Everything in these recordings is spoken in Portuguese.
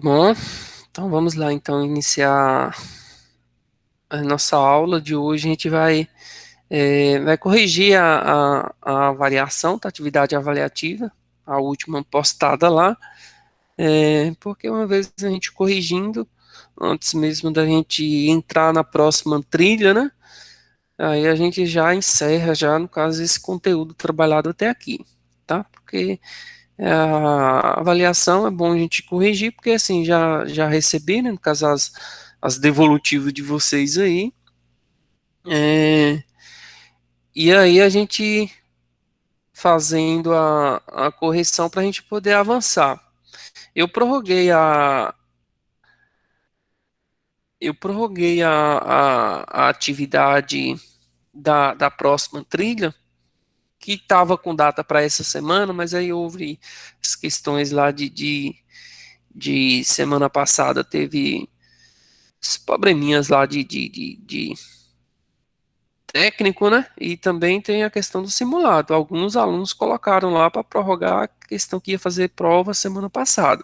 Bom, então vamos lá então iniciar a nossa aula de hoje. A gente vai corrigir a avaliação da atividade avaliativa, a última postada lá, porque uma vez a gente corrigindo, antes mesmo da gente entrar na próxima trilha, né? Aí a gente já encerra, já no caso, esse conteúdo trabalhado até aqui, tá? Porque a avaliação é bom a gente corrigir, porque assim, já recebi, né, no caso, as devolutivas de vocês aí, é, e aí a gente fazendo a correção para a gente poder avançar. Eu prorroguei a, eu prorroguei a atividade da próxima trilha, que estava com data para essa semana, mas aí houve as questões lá de semana passada, teve os probleminhas lá de técnico, né? E também tem a questão do simulado. Alguns alunos colocaram lá para prorrogar a questão que ia fazer prova semana passada.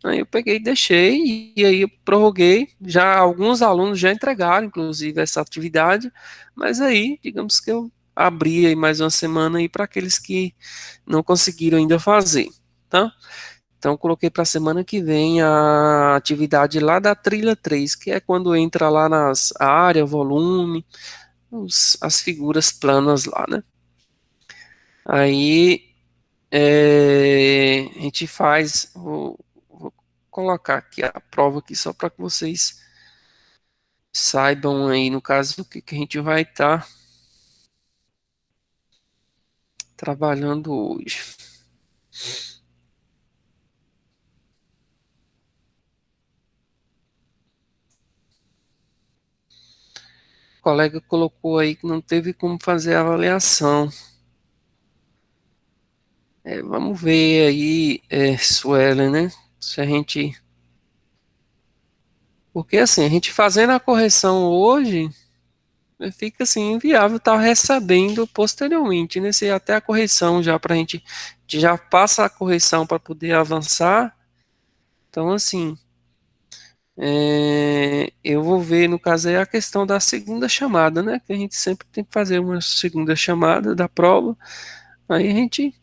Aí eu peguei e deixei, e aí eu prorroguei. Já alguns alunos já entregaram, inclusive, essa atividade, mas aí, digamos que eu abri aí mais uma semana aí para aqueles que não conseguiram ainda fazer, tá? Então, eu coloquei para a semana que vem a atividade lá da trilha 3, que é quando entra lá nas área, volume, as figuras planas lá, né? Aí a gente faz, vou colocar aqui a prova aqui só para que vocês saibam aí, no caso, o que a gente vai estar trabalhando hoje. O colega colocou aí que não teve como fazer a avaliação. Vamos ver aí, Suelen, né? Se a gente. Porque assim, a gente fazendo a correção hoje, fica assim, inviável estar recebendo posteriormente, né? Se até a correção já para a gente já passa a correção para poder avançar. Então, assim, eu vou ver, no caso aí, a questão da segunda chamada, né? Que a gente sempre tem que fazer uma segunda chamada da prova. Aí a gente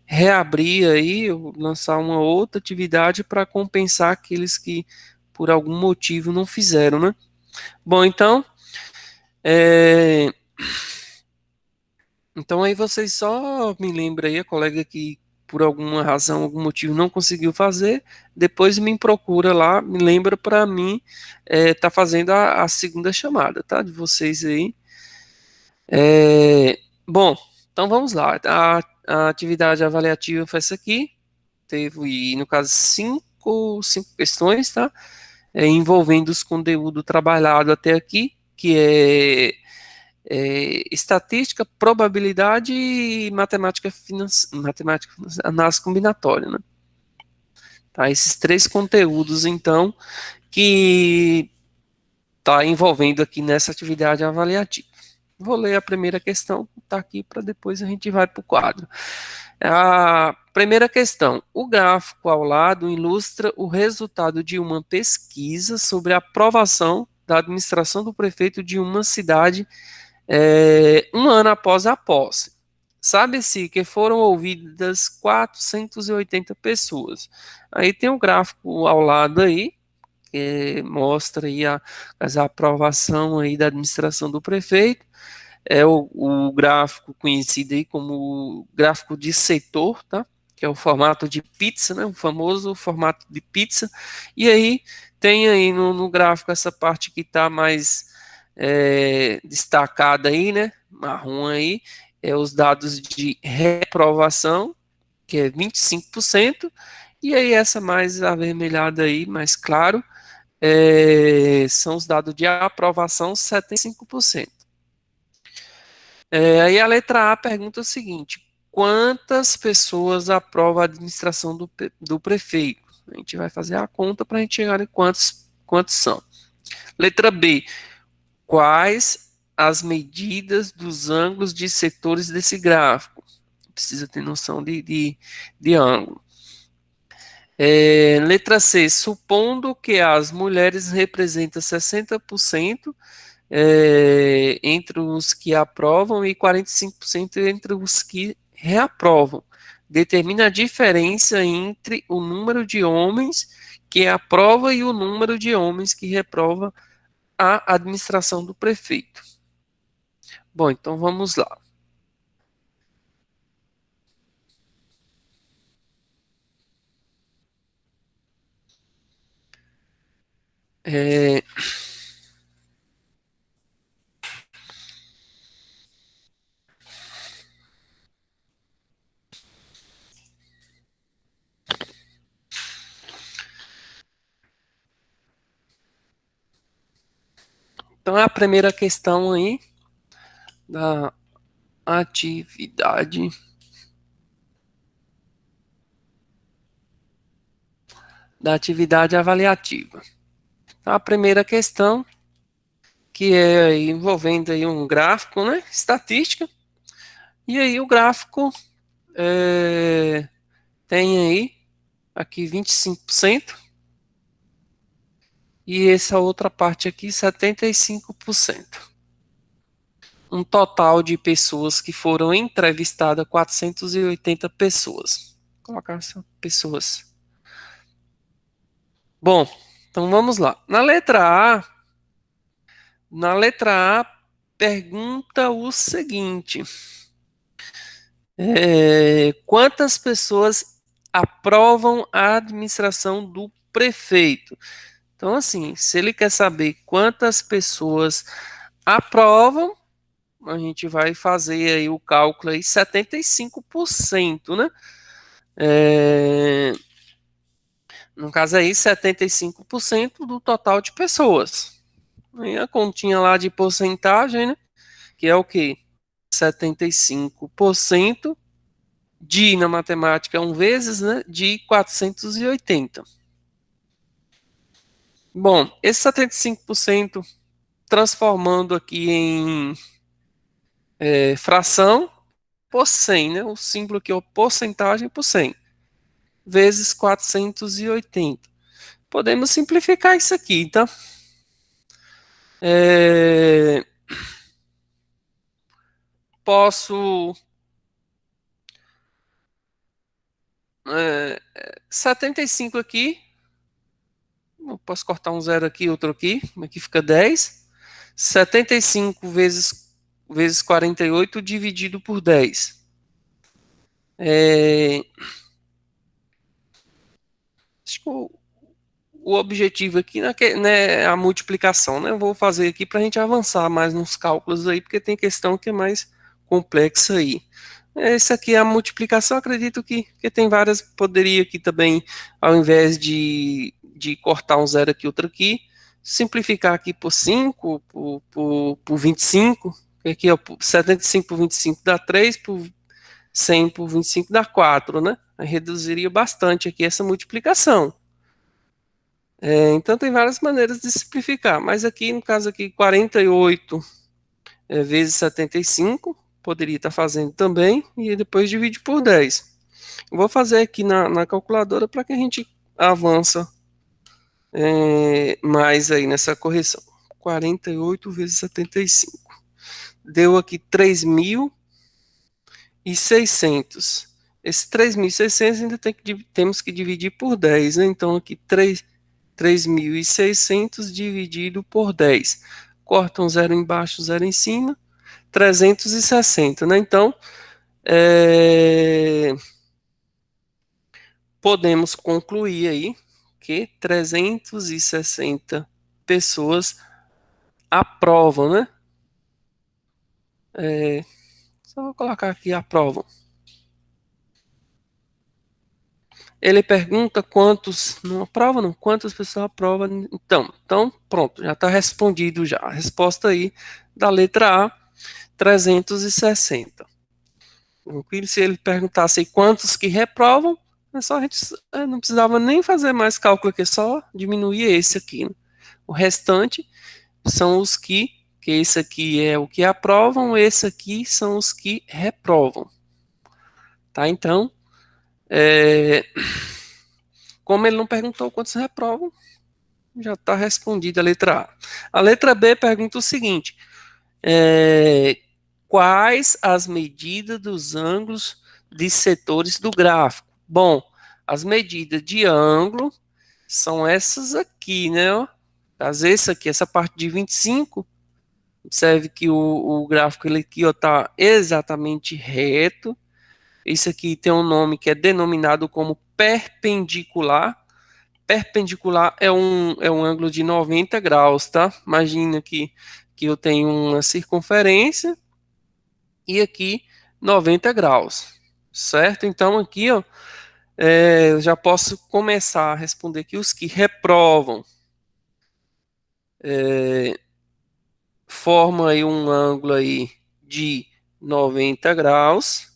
reabrir aí, ou lançar uma outra atividade para compensar aqueles que por algum motivo não fizeram, né? Bom, é, então aí vocês só me lembram aí, a colega que por alguma razão, algum motivo não conseguiu fazer, depois me procura lá, me lembra para mim tá fazendo a segunda chamada, tá? De vocês aí. Bom, então vamos lá. A atividade avaliativa foi essa aqui. Teve, no caso, cinco questões, tá? Envolvendo os conteúdo trabalhado até aqui, que é estatística, probabilidade e matemática, análise combinatória, né? Tá? Esses três conteúdos, então, que está envolvendo aqui nessa atividade avaliativa. Vou ler a primeira questão, está aqui para depois a gente vai para o quadro. A primeira questão: o gráfico ao lado ilustra o resultado de uma pesquisa sobre a aprovação da administração do prefeito de uma cidade um ano após a posse. Sabe-se que foram ouvidas 480 pessoas. Aí tem um gráfico ao lado aí, que mostra aí a aprovação aí da administração do prefeito. É o gráfico conhecido aí como gráfico de setor, tá? Que é o formato de pizza, né? O famoso formato de pizza. E aí tem aí no gráfico essa parte que está mais destacada aí, né? Marrom aí, os dados de reprovação, que é 25%, e aí essa mais avermelhada aí, mais claro, são os dados de aprovação, 75%. Aí a letra A pergunta o seguinte: quantas pessoas aprovam a administração do prefeito? A gente vai fazer a conta para a gente chegar em quantos são. Letra B: quais as medidas dos ângulos de setores desse gráfico? Precisa ter noção de ângulo. Letra C, supondo que as mulheres representam 60% entre os que aprovam e 45% entre os que reaprovam. Determina a diferença entre o número de homens que aprova e o número de homens que reprova a administração do prefeito. Bom, então vamos lá. É, então, a primeira questão aí da atividade avaliativa. Então, a primeira questão, que é envolvendo aí um gráfico, né, estatística, e aí o gráfico tem aí aqui 25% e essa outra parte aqui 75%. Um total de pessoas que foram entrevistadas, 480 pessoas. Vou colocar pessoas. Bom, então vamos lá. Na letra A pergunta o seguinte: quantas pessoas aprovam a administração do prefeito? Então, assim, se ele quer saber quantas pessoas aprovam, a gente vai fazer aí o cálculo aí, 75%, né? No caso aí, 75% do total de pessoas. Aí a continha lá de porcentagem, né? Que é o quê? 75% de, na matemática, um vezes, né? De 480. Bom, esse 75% transformando aqui em fração por 100, né? O símbolo aqui é o porcentagem por 100, vezes 480. Podemos simplificar isso aqui, tá? É, posso 75 aqui, eu posso cortar um zero aqui, outro aqui, aqui fica 10. 75 vezes 48 dividido por 10. Acho que o objetivo aqui não é a multiplicação, né? Eu vou fazer aqui para a gente avançar mais nos cálculos aí, porque tem questão que é mais complexa aí. Essa aqui é a multiplicação, acredito que tem várias, poderia aqui também, ao invés de cortar um zero aqui, outro aqui, simplificar aqui por 5, por 25, aqui ó, 75 por 25 dá 3, por 100 por 25 dá 4, né? Aí reduziria bastante aqui essa multiplicação. Então tem várias maneiras de simplificar, mas aqui no caso aqui 48 vezes 75, poderia estar fazendo também, e depois divide por 10. Eu vou fazer aqui na calculadora para que a gente avança mais aí nessa correção. 48 vezes 75. Deu aqui 3.600. Esse 3.600 ainda temos que dividir por 10, né? Então aqui 3.600 dividido por 10. Corta um zero embaixo, zero em cima. 360, né? Então, podemos concluir aí que 360 pessoas aprovam, né? Só vou colocar aqui aprovam. Ele pergunta quantos não aprovam, não? Quantas pessoas aprovam? Então, pronto, já está respondido já. A resposta aí da letra A, 360. Se ele perguntasse quantos que reprovam, é só a gente não precisava nem fazer mais cálculo aqui, só diminuir esse aqui, né? O restante são os que esse aqui é o que aprovam, esse aqui são os que reprovam. Tá? Então, Como ele não perguntou quantos reprovam, já está respondida a letra A. A letra B pergunta o seguinte: quais as medidas dos ângulos de setores do gráfico? Bom, as medidas de ângulo são essas aqui, né? Ó. Às vezes aqui, essa parte de 25, observe que o gráfico ele aqui está exatamente reto. Isso aqui tem um nome que é denominado como perpendicular. Perpendicular é um ângulo de 90 graus, tá? Imagina que eu tenho uma circunferência e aqui 90 graus, certo? Então aqui, ó, eu já posso começar a responder aqui os que reprovam. Forma aí um ângulo aí de 90 graus.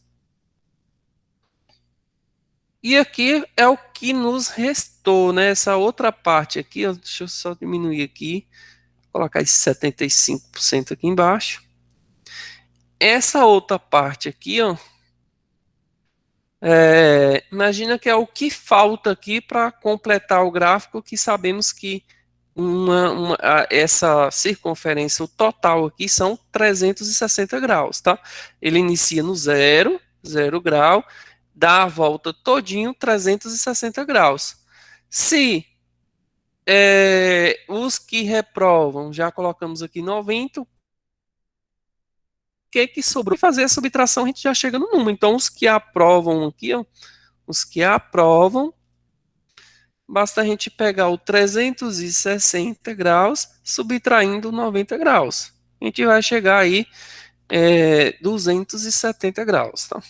E aqui é o que nos restou, né? Essa outra parte aqui, ó, deixa eu só diminuir aqui, colocar esse 75% aqui embaixo. Essa outra parte aqui, ó, imagina que é o que falta aqui para completar o gráfico, que sabemos que essa circunferência, o total aqui são 360 graus, tá? Ele inicia no zero, 0 grau, dá a volta todinho 360 graus. Se os que reprovam, já colocamos aqui 90, o que sobrou? Fazer a subtração, a gente já chega no número. Então, os que aprovam aqui, ó, os que aprovam, basta a gente pegar o 360 graus, subtraindo 90 graus. A gente vai chegar aí 270 graus, tá?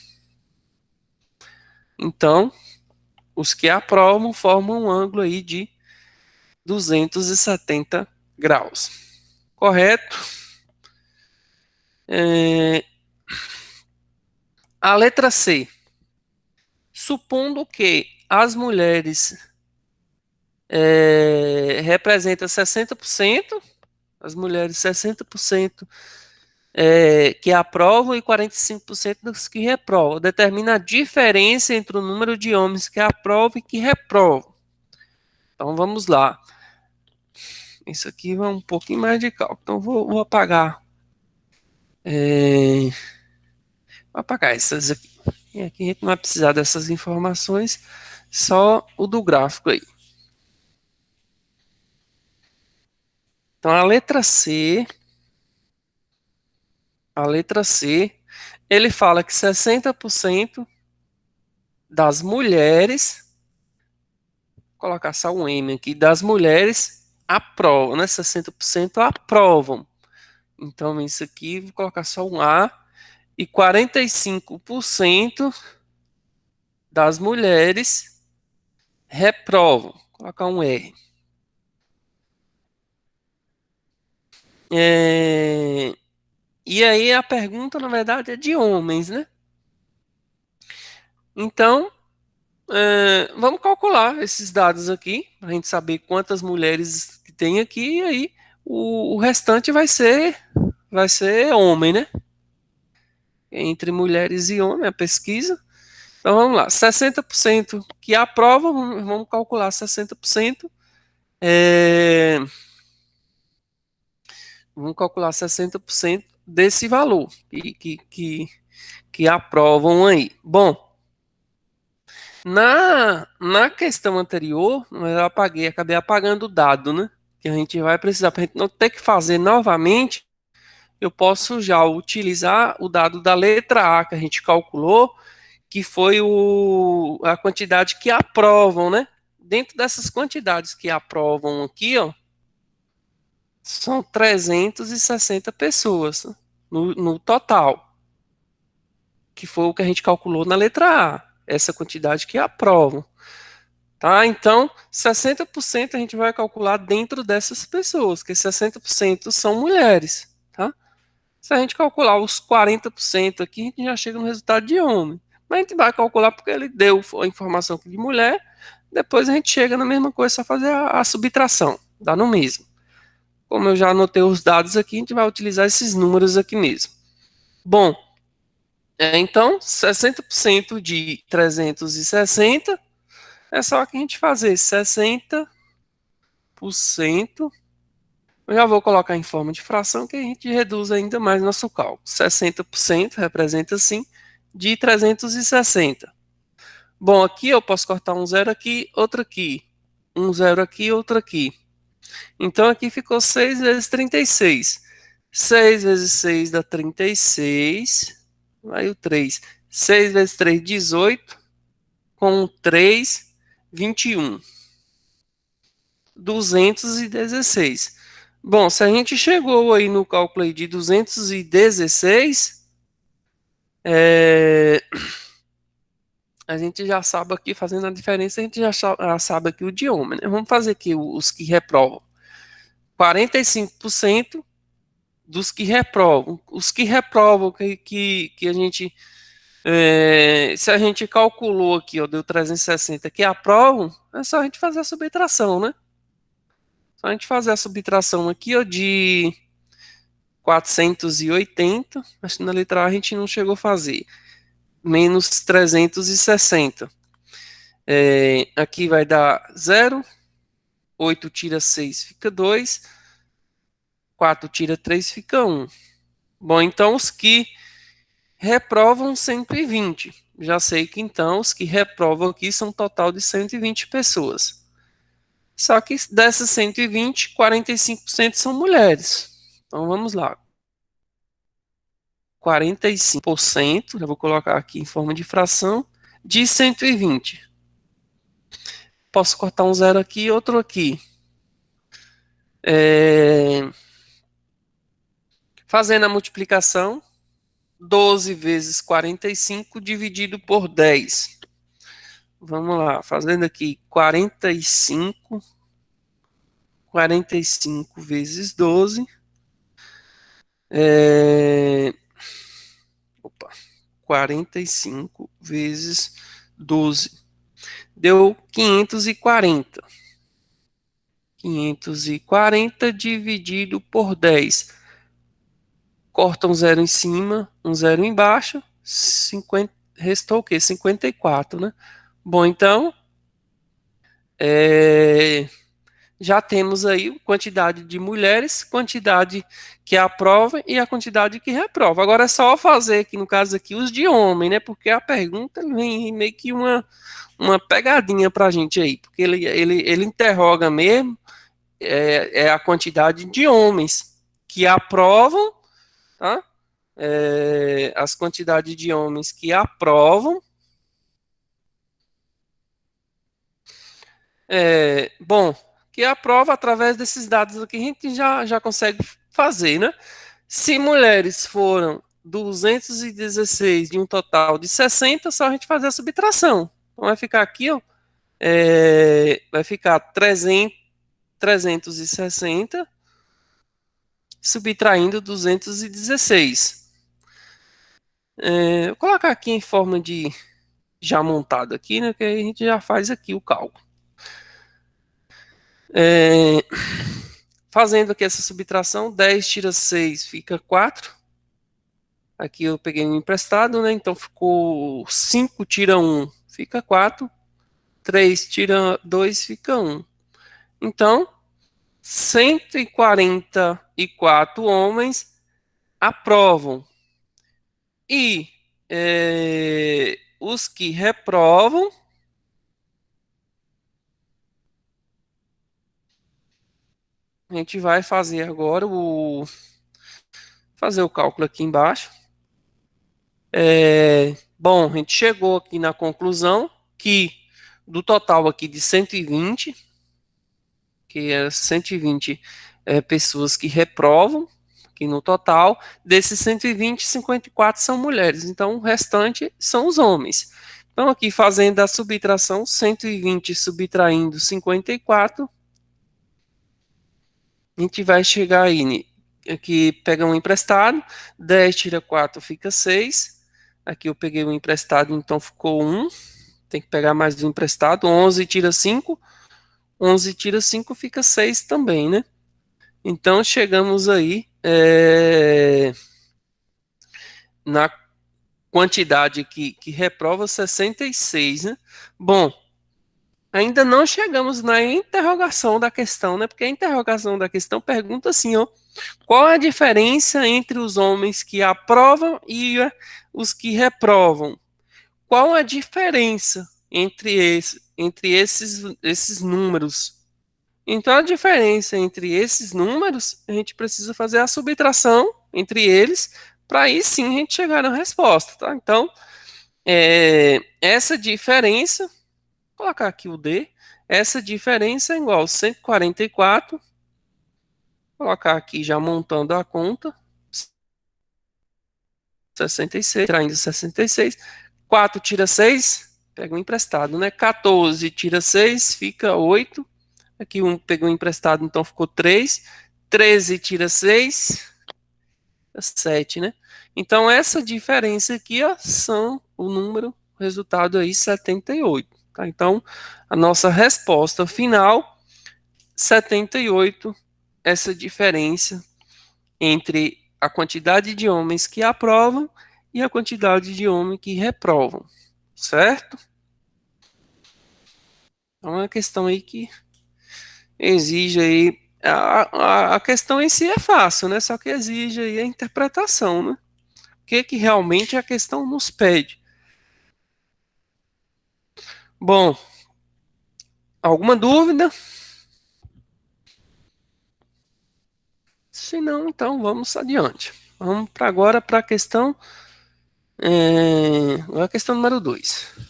Então, os que aprovam formam um ângulo aí de 270 graus. Correto? A letra C. Supondo que as mulheres representam 60%, as mulheres 60% que aprovam e 45% dos que reprovam. Determina a diferença entre o número de homens que aprovam e que reprovam. Então vamos lá. Isso aqui vai um pouquinho mais de cálculo. Então vou apagar. Vou apagar essas aqui. E aqui a gente não vai precisar dessas informações, só o do gráfico aí. Então a letra C, ele fala que 60% das mulheres, vou colocar só um M aqui, das mulheres aprovam, né? 60% aprovam. Então isso aqui, vou colocar só um A, e 45% das mulheres reprovam. Vou colocar um R. E aí a pergunta, na verdade, é de homens, né? Então, vamos calcular esses dados aqui, para a gente saber quantas mulheres que tem aqui, e aí o restante vai ser homem, né? Entre mulheres e homens, a pesquisa. Então vamos lá, 60% que aprovam, vamos calcular 60%. Vamos calcular 60% desse valor que aprovam aí. Bom, na questão anterior, eu acabei apagando o dado, né? Que a gente vai precisar, para a gente não ter que fazer novamente, eu posso já utilizar o dado da letra A que a gente calculou, que foi a quantidade que aprovam, né? Dentro dessas quantidades que aprovam aqui, ó, são 360 pessoas, né? no total, que foi o que a gente calculou na letra A, essa quantidade que aprovam. Tá? Então, 60% a gente vai calcular dentro dessas pessoas, que 60% são mulheres. Tá? Se a gente calcular os 40% aqui, a gente já chega no resultado de homem. Mas a gente vai calcular porque ele deu a informação aqui de mulher, depois a gente chega na mesma coisa, só fazer a subtração, dá no mesmo. Como eu já anotei os dados aqui, a gente vai utilizar esses números aqui mesmo. Bom, então, 60% de 360 É só que a gente fazer 60%. Eu já vou colocar em forma de fração que a gente reduz ainda mais nosso cálculo. 60% representa assim de 360. Bom, aqui eu posso cortar um zero aqui, outro aqui. Um zero aqui, outro aqui. Então aqui ficou 6 vezes 36. 6 vezes 6 dá 36. Aí o 3. 6 vezes 3, 18. Com o 3, 21. 216. Bom, se a gente chegou aí no cálculo aí de 216, a gente já sabe aqui, fazendo a diferença, a gente já sabe aqui o idioma, né? Vamos fazer aqui os que reprovam. 45% dos que reprovam. Os que reprovam, que a gente, se a gente calculou aqui, ó, deu 360, que aprovam, é só a gente fazer a subtração, né? Só a gente fazer a subtração aqui, ó, de 480, acho que na letra A a gente não chegou a fazer, menos 360. Aqui vai dar 0, 8 tira 6 fica 2, 4 tira 3 fica 1. Bom, então os que reprovam 120. Já sei que então os que reprovam aqui são um total de 120 pessoas. Só que dessas 120, 45% são mulheres. Então vamos lá. 45%, já vou colocar aqui em forma de fração, de 120. Posso cortar um zero aqui e outro aqui. Fazendo a multiplicação, 12 vezes 45 dividido por 10. Vamos lá, fazendo aqui 45 vezes 12. Opa, 45 vezes 12. Deu 540. 540 dividido por 10. Corta um zero em cima, um zero embaixo. 50, restou o quê? 54, né? Bom, então, já temos aí quantidade de mulheres, quantidade que aprova e a quantidade que reprova. Agora é só fazer aqui, no caso aqui, os de homem, né? Porque a pergunta vem meio que uma pegadinha pra gente aí. Porque ele interroga mesmo a quantidade de homens que aprovam, tá? As quantidades de homens que aprovam. Bom, que aprova através desses dados aqui, a gente já consegue fazer, né? Se mulheres foram 216 de um total de 60, só a gente fazer a subtração. Então vai ficar aqui, ó, vai ficar 360 subtraindo 216. Vou colocar aqui em forma de já montado aqui, né? Que aí a gente já faz aqui o cálculo. Fazendo aqui essa subtração, 10 tira 6 fica 4. Aqui eu peguei um emprestado, né? Então ficou 5 tira 1 fica 4. 3 tira 2 fica 1. Então, 144 homens aprovam. E os que reprovam, a gente vai fazer agora fazer o cálculo aqui embaixo. Bom, a gente chegou aqui na conclusão que do total aqui de 120, que é 120 pessoas que reprovam, que no total, desses 120, 54 são mulheres, então o restante são os homens. Então aqui fazendo a subtração, 120 subtraindo 54, a gente vai chegar aí, aqui pega um emprestado, 10 tira 4 fica 6, aqui eu peguei um emprestado, então ficou 1, tem que pegar mais um emprestado, 11 tira 5, 11 tira 5 fica 6 também, né? Então chegamos aí na quantidade que reprova 66, né? Bom, Ainda não chegamos na interrogação da questão, né? Porque a interrogação da questão pergunta assim, ó, qual a diferença entre os homens que aprovam e os que reprovam? Qual a diferença entre esses números? Então, a diferença entre esses números, a gente precisa fazer a subtração entre eles, para aí sim a gente chegar na resposta, tá? Então, essa diferença, vou colocar aqui o D, essa diferença é igual a 144, colocar aqui já montando a conta, 66, traindo 66, 4 tira 6, pega um emprestado, né? 14 tira 6, fica 8. Aqui um pegou emprestado, então ficou 3. 13 tira 6, 7, né? Então essa diferença aqui, ó, são o número, o resultado aí, 78. Tá? Então a nossa resposta final, 78, essa diferença entre a quantidade de homens que aprovam e a quantidade de homens que reprovam, certo? Então é uma questão aí que exige aí a questão em si é fácil, né? Só que exige aí a interpretação, né? O que realmente a questão nos pede. Bom, alguma dúvida? Se não, então vamos adiante. Vamos para agora para a questão número 2.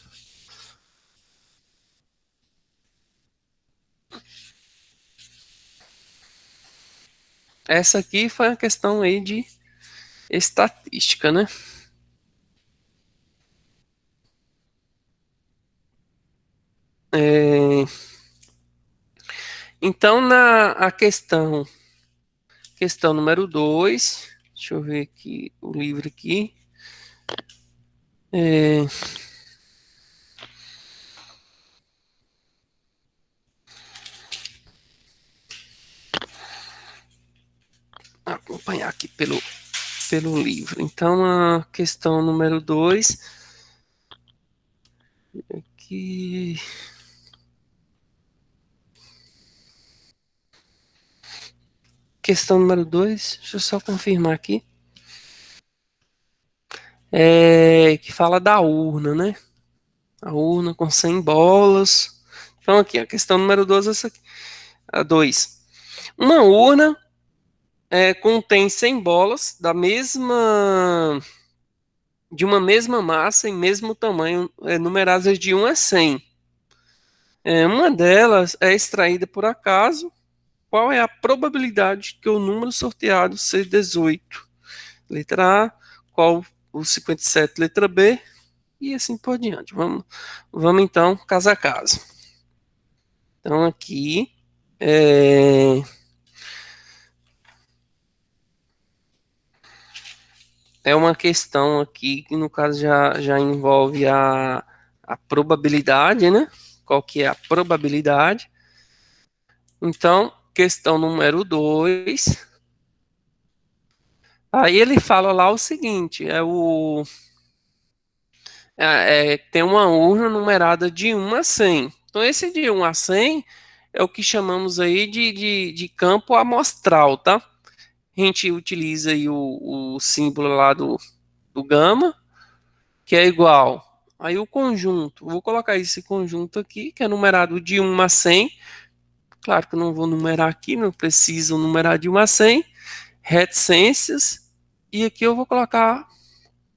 Essa aqui foi a questão aí de estatística, né? É, então, na a questão número 2, deixa eu ver aqui o livro aqui. É, acompanhar aqui pelo livro. Então, a questão número 2, aqui. Questão número 2, deixa eu só confirmar aqui. Que fala da urna, né? A urna com 100 bolas. Então, aqui, a questão número 2, essa aqui. A 2. Uma urna contém 100 bolas de uma mesma massa e mesmo tamanho, numeradas de 1 a 100. Uma delas é extraída por acaso. Qual é a probabilidade que o número sorteado seja 18? Letra A. Qual o 57? Letra B. E assim por diante. Vamos então, caso a caso. Então, aqui é uma questão aqui que, no caso, já envolve a probabilidade, né? Qual que é a probabilidade? Então, questão número 2. Aí ele fala lá o seguinte: tem uma urna numerada de 1 a 100. Então, esse de 1 a 100 é o que chamamos aí de campo amostral, tá? A gente utiliza aí o símbolo lá do gama, que é igual. Aí o conjunto, vou colocar esse conjunto aqui, que é numerado de 1 a 100. Claro que eu não vou numerar aqui, não preciso numerar de 1 a 100. Reticências. E aqui eu vou colocar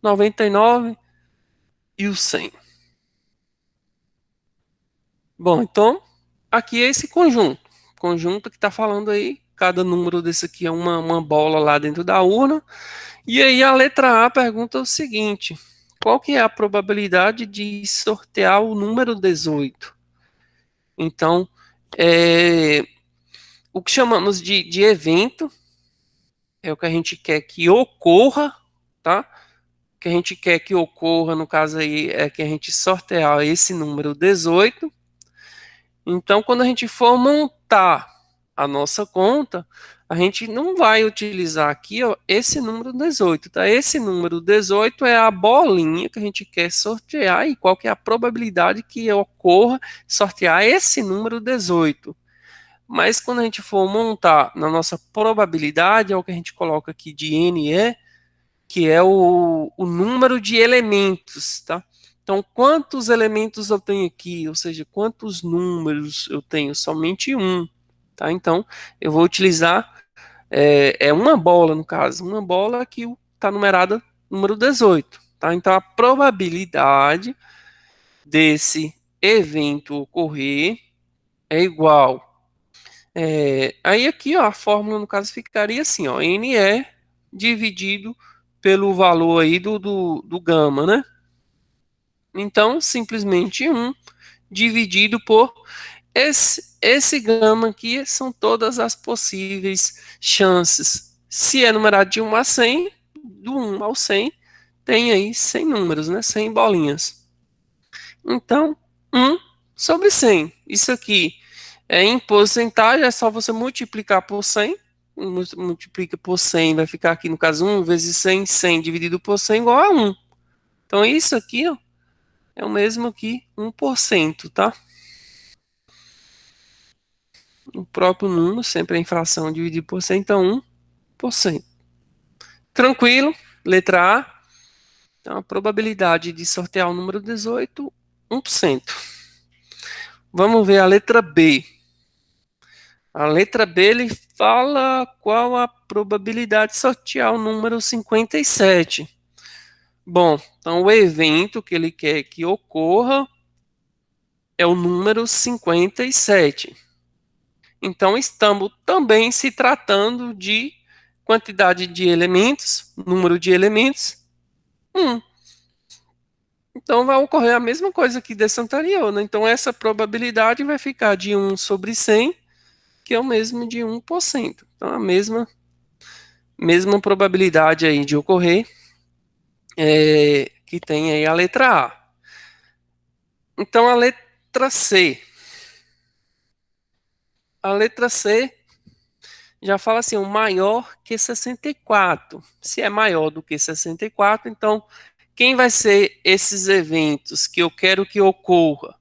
99 e o 100. Bom, então, aqui é esse conjunto. Conjunto que está falando aí, cada número desse aqui é uma bola lá dentro da urna. E aí a letra A pergunta o seguinte: qual que é a probabilidade de sortear o número 18? Então, é, o que chamamos de evento é o que a gente quer que ocorra, tá? O que a gente quer que ocorra, no caso aí, é que a gente sortear esse número 18. Então, quando a gente for montar a nossa conta, a gente não vai utilizar aqui, ó, esse número 18, tá? Esse número 18 é a bolinha que a gente quer sortear e qual que é a probabilidade que ocorra sortear esse número 18. Mas quando a gente for montar na nossa probabilidade, é o que a gente coloca aqui de NE, que é o número de elementos, tá? Então, quantos elementos eu tenho aqui? Ou seja, quantos números eu tenho? Somente um, tá? Então, eu vou utilizar uma bola, no caso, uma bola que está numerada número 18, tá? Então, a probabilidade desse evento ocorrer é igual. Aí aqui, ó, a fórmula, no caso, ficaria assim, ó, NE dividido pelo valor aí do gama, né? Então, simplesmente um dividido por esse gama aqui são todas as possíveis chances. Se é numerado de 1 a 100, do 1 ao 100, tem aí 100 números, né? 100 bolinhas. Então, 1 sobre 100. Isso aqui em porcentagem, é só você multiplicar por 100. Multiplica por 100, vai ficar aqui no caso 1 vezes 100, 100 dividido por 100 igual a 1. Então, isso aqui, ó, é o mesmo que 1%, tá? O próprio número, sempre a inflação dividido por 100, então 1%. Tranquilo, letra A. Então, a probabilidade de sortear o número 18, 1%. Vamos ver a letra B. A letra B, ele fala qual a probabilidade de sortear o número 57. Bom, então o evento que ele quer que ocorra é o número 57. Então, estamos também se tratando de quantidade de elementos, número de elementos, 1. Então, vai ocorrer a mesma coisa que desse anterior, né? Então, essa probabilidade vai ficar de 1 sobre 100, que é o mesmo de 1%. Então, a mesma probabilidade aí de ocorrer que tem aí a letra A. Então, a letra C. A letra C já fala assim, o maior que 64. Se é maior do que 64, então quem vai ser esses eventos que eu quero que ocorra?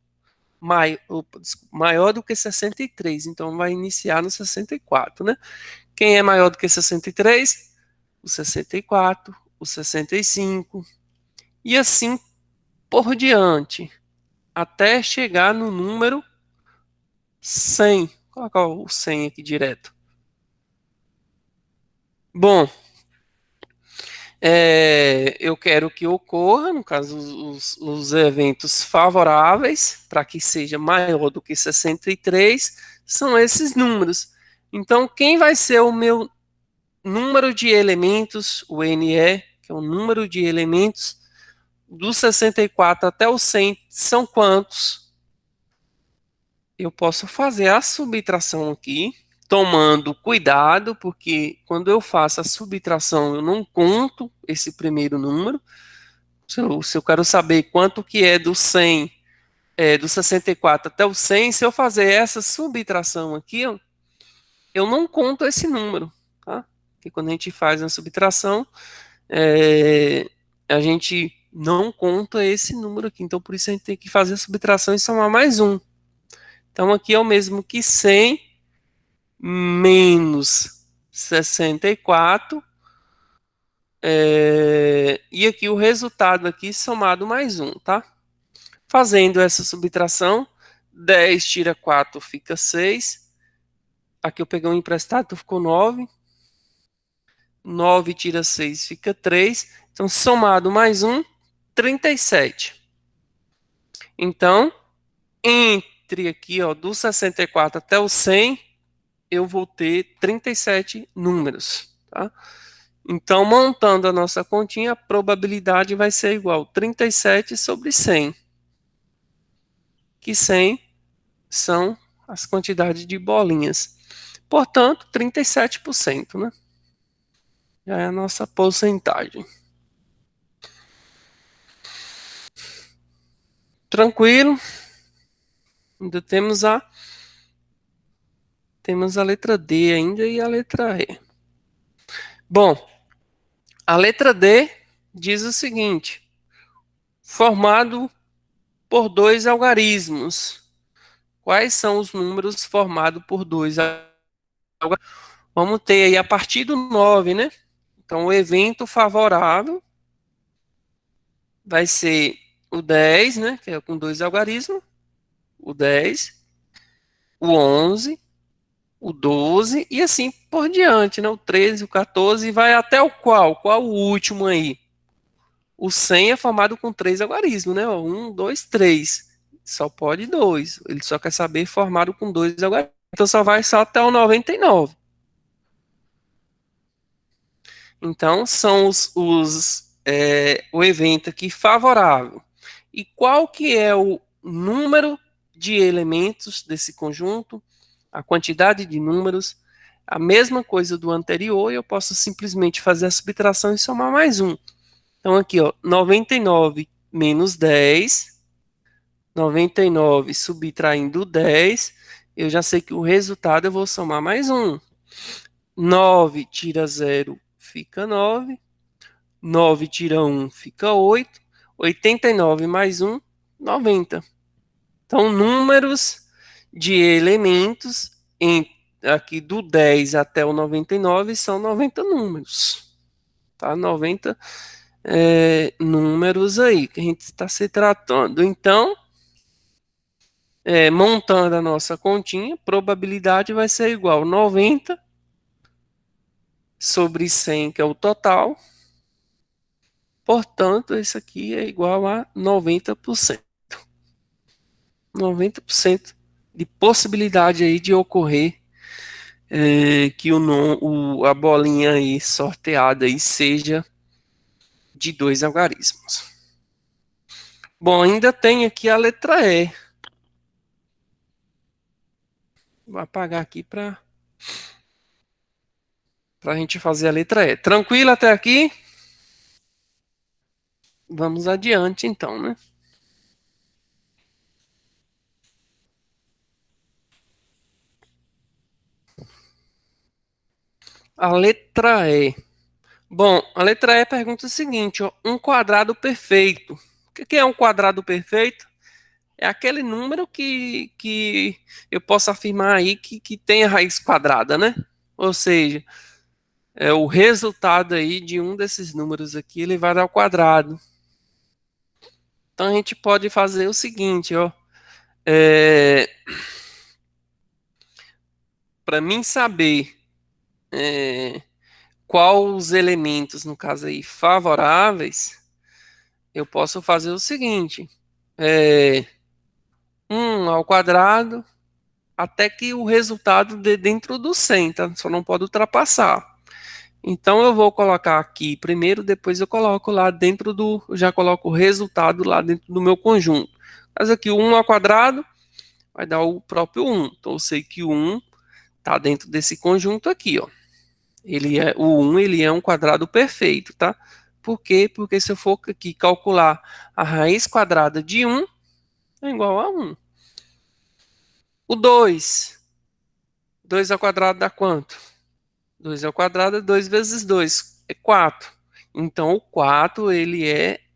Maior do que 63, então vai iniciar no 64, né? Quem é maior do que 63? O 64, o 65, e assim por diante, até chegar no número 100. Vou colocar o 100 aqui direto. Bom, eu quero que ocorra, no caso, os eventos favoráveis, para que seja maior do que 63, são esses números. Então, quem vai ser o meu número de elementos, o NE, que é o número de elementos, do 64 até o 100, são quantos? Eu posso fazer a subtração aqui, tomando cuidado, porque quando eu faço a subtração, eu não conto esse primeiro número. Se eu quero saber quanto que é do 100, do 64 até o 100, se eu fazer essa subtração aqui, ó, eu não conto esse número, tá? Porque quando a gente faz a subtração, a gente não conta esse número aqui. Então, por isso a gente tem que fazer a subtração e somar mais um. Então, aqui é o mesmo que 100 menos 64. E aqui o resultado aqui somado mais um, tá? Fazendo essa subtração, 10 tira 4 fica 6. Aqui eu peguei um emprestado, então ficou 9. 9 tira 6 fica 3. Então, somado mais um, 37. Então, entre aqui, ó, do 64 até o 100, eu vou ter 37 números, tá? Então, montando a nossa continha, a probabilidade vai ser igual a 37 sobre 100, que 100 são as quantidades de bolinhas. Portanto, 37%, né? Já é a nossa porcentagem. Tranquilo. Ainda temos a Temos a letra D ainda e a letra E. Bom, a letra D diz o seguinte: formado por dois algarismos. Quais são os números formados por dois algarismos? Vamos ter aí a partir do 9, né? Então, o evento favorável vai ser o 10, né? Que é com dois algarismos. O 10, o 11, o 12 e assim por diante, né? O 13, o 14 e vai até o qual? Qual o último aí? O 100 é formado com três algarismos, né? Um, dois, três. Só pode dois. Ele só quer saber formado com dois algarismos. Então só vai só até o 99. Então são o evento aqui favorável. E qual que é o número de elementos desse conjunto? A quantidade de números, a mesma coisa do anterior, e eu posso simplesmente fazer a subtração e somar mais um. Então aqui, ó, 99 menos 10, 99 subtraindo 10, eu já sei que o resultado eu vou somar mais um. 9 tira 0 fica 9, 9 tira 1 fica 8, 89 mais 1, 90. Então, números de elementos aqui do 10 até o 99 são 90 números. Tá? 90 números aí que a gente está se tratando. Então, montando a nossa continha, probabilidade vai ser igual a 90 sobre 100, que é o total. Portanto, isso aqui é igual a 90%. 90% de possibilidade aí de ocorrer que a bolinha aí sorteada aí seja de dois algarismos. Bom, ainda tem aqui a letra E. Vou apagar aqui para a gente fazer a letra E. Tranquilo até aqui? Vamos adiante então, né? A letra E. Bom, a letra E pergunta o seguinte, ó, um quadrado perfeito. O que é um quadrado perfeito? É aquele número que eu posso afirmar aí que tem a raiz quadrada, né? Ou seja, é o resultado aí de um desses números aqui elevado ao quadrado. Então a gente pode fazer o seguinte, ó. Para mim saber qual os elementos, no caso aí, favoráveis, eu posso fazer o seguinte. É, 1 ao quadrado até que o resultado dê dentro do 100, tá? Só não pode ultrapassar. Então eu vou colocar aqui primeiro, depois eu coloco lá dentro eu já coloco o resultado lá dentro do meu conjunto. Mas aqui o 1 ao quadrado vai dar o próprio 1. Então eu sei que o 1 está dentro desse conjunto aqui, ó. O 1 ele é um quadrado perfeito, tá? Por quê? Porque se eu for aqui calcular a raiz quadrada de 1 é igual a 1. O 2 ao quadrado dá quanto? 2 ao quadrado é 2 vezes 2, é 4. Então, o 4 ele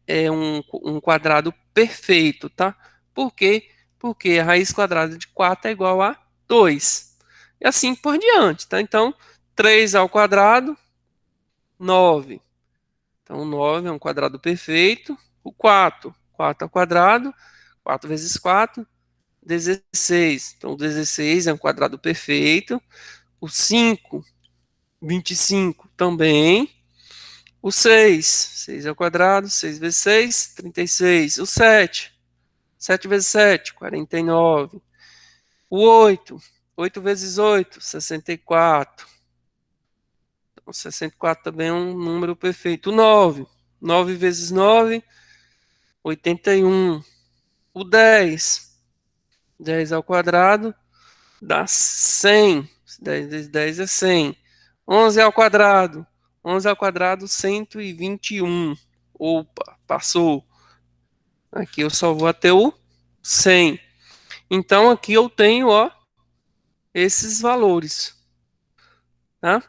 é um quadrado perfeito, tá? Por quê? Porque a raiz quadrada de 4 é igual a 2. E assim por diante, tá? Então, 3 ao quadrado, 9. Então, 9 é um quadrado perfeito. O 4 ao quadrado, 4 vezes 4, 16. Então, 16 é um quadrado perfeito. O 5, 25 também. O 6 ao quadrado, 6 vezes 6, 36. O 7 vezes 7, 49. O 8 vezes 8, 64. Então, 64 também é um número perfeito. O 9 vezes 9, 81. O 10 ao quadrado dá 100. 10 vezes 10 é 100. 11 ao quadrado, 11 ao quadrado, 121. Opa, passou. Aqui eu só vou até o 100. Então aqui eu tenho, ó, esses valores, tá?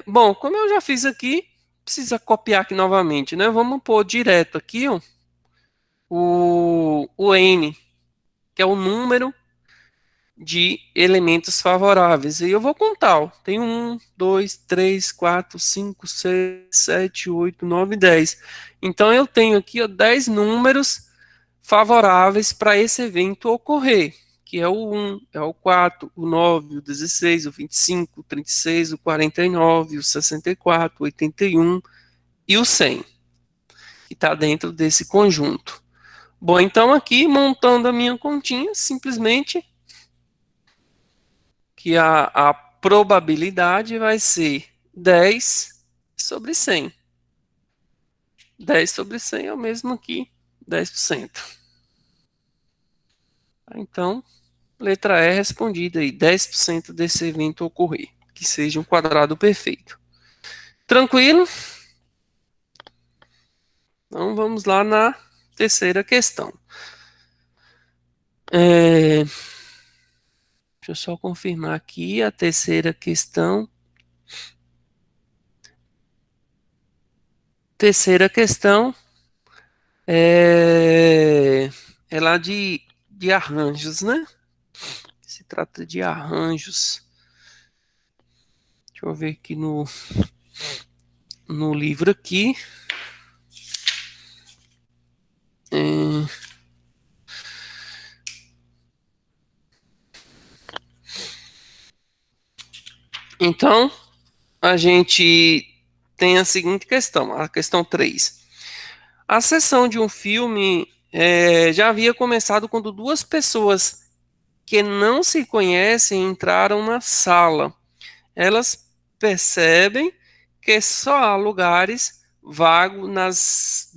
Bom, como eu já fiz aqui, precisa copiar aqui novamente, né? Vamos pôr direto aqui, ó, o N, que é o número de elementos favoráveis. E eu vou contar, ó. Tem 1, 2, 3, 4, 5, 6, 7, 8, 9, 10. Então eu tenho aqui, ó, 10 números favoráveis para esse evento ocorrer, que é o 1, é o 4, o 9, o 16, o 25, o 36, o 49, o 64, o 81 e o 100, que está dentro desse conjunto. Bom, então aqui, montando a minha continha, simplesmente que a probabilidade vai ser 10 sobre 100. 10 sobre 100 é o mesmo aqui, 10%. Então, letra E respondida aí, 10% desse evento ocorrer, que seja um quadrado perfeito. Tranquilo? Então vamos lá na terceira questão. Deixa eu só confirmar aqui a terceira questão. Terceira questão é lá de arranjos, né? Se trata de arranjos. Deixa eu ver aqui no livro aqui. É, então, a gente tem a seguinte questão, a questão 3. A sessão de um filme já havia começado quando duas pessoas que não se conhecem entraram na sala. Elas percebem que só há lugares vagos nas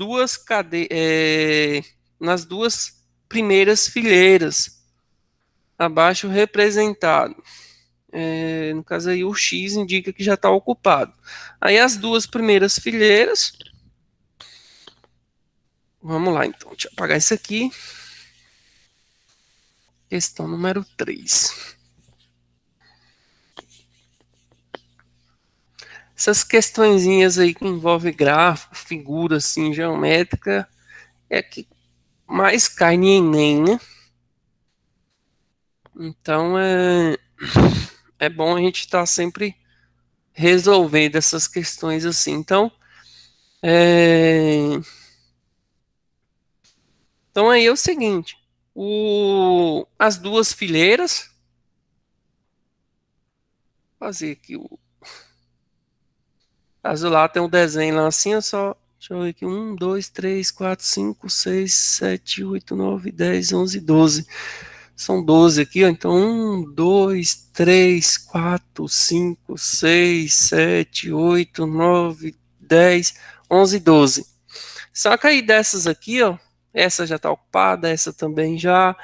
duas primeiras fileiras, abaixo representado. No caso aí, o X indica que já está ocupado. Aí as duas primeiras fileiras. Vamos lá, então. Deixa eu apagar isso aqui. Questão número 3. Essas questõezinhas aí que envolvem gráfico, figura assim, geométrica, é que mais cai em Enem, né? Então é bom a gente estar sempre resolvendo essas questões assim. É, então aí é o seguinte: as duas fileiras, fazer aqui o azular tem um desenho lá assim, é só. Deixa eu ver aqui. 1, 2, 3, 4, 5, 6, 7, 8, 9, 10, 11, 12. São 12 aqui, ó. Então, 1, 2, 3, 4, 5, 6, 7, 8, 9, 10, 11, 12. Só que aí dessas aqui, ó, essa já tá ocupada, essa também já,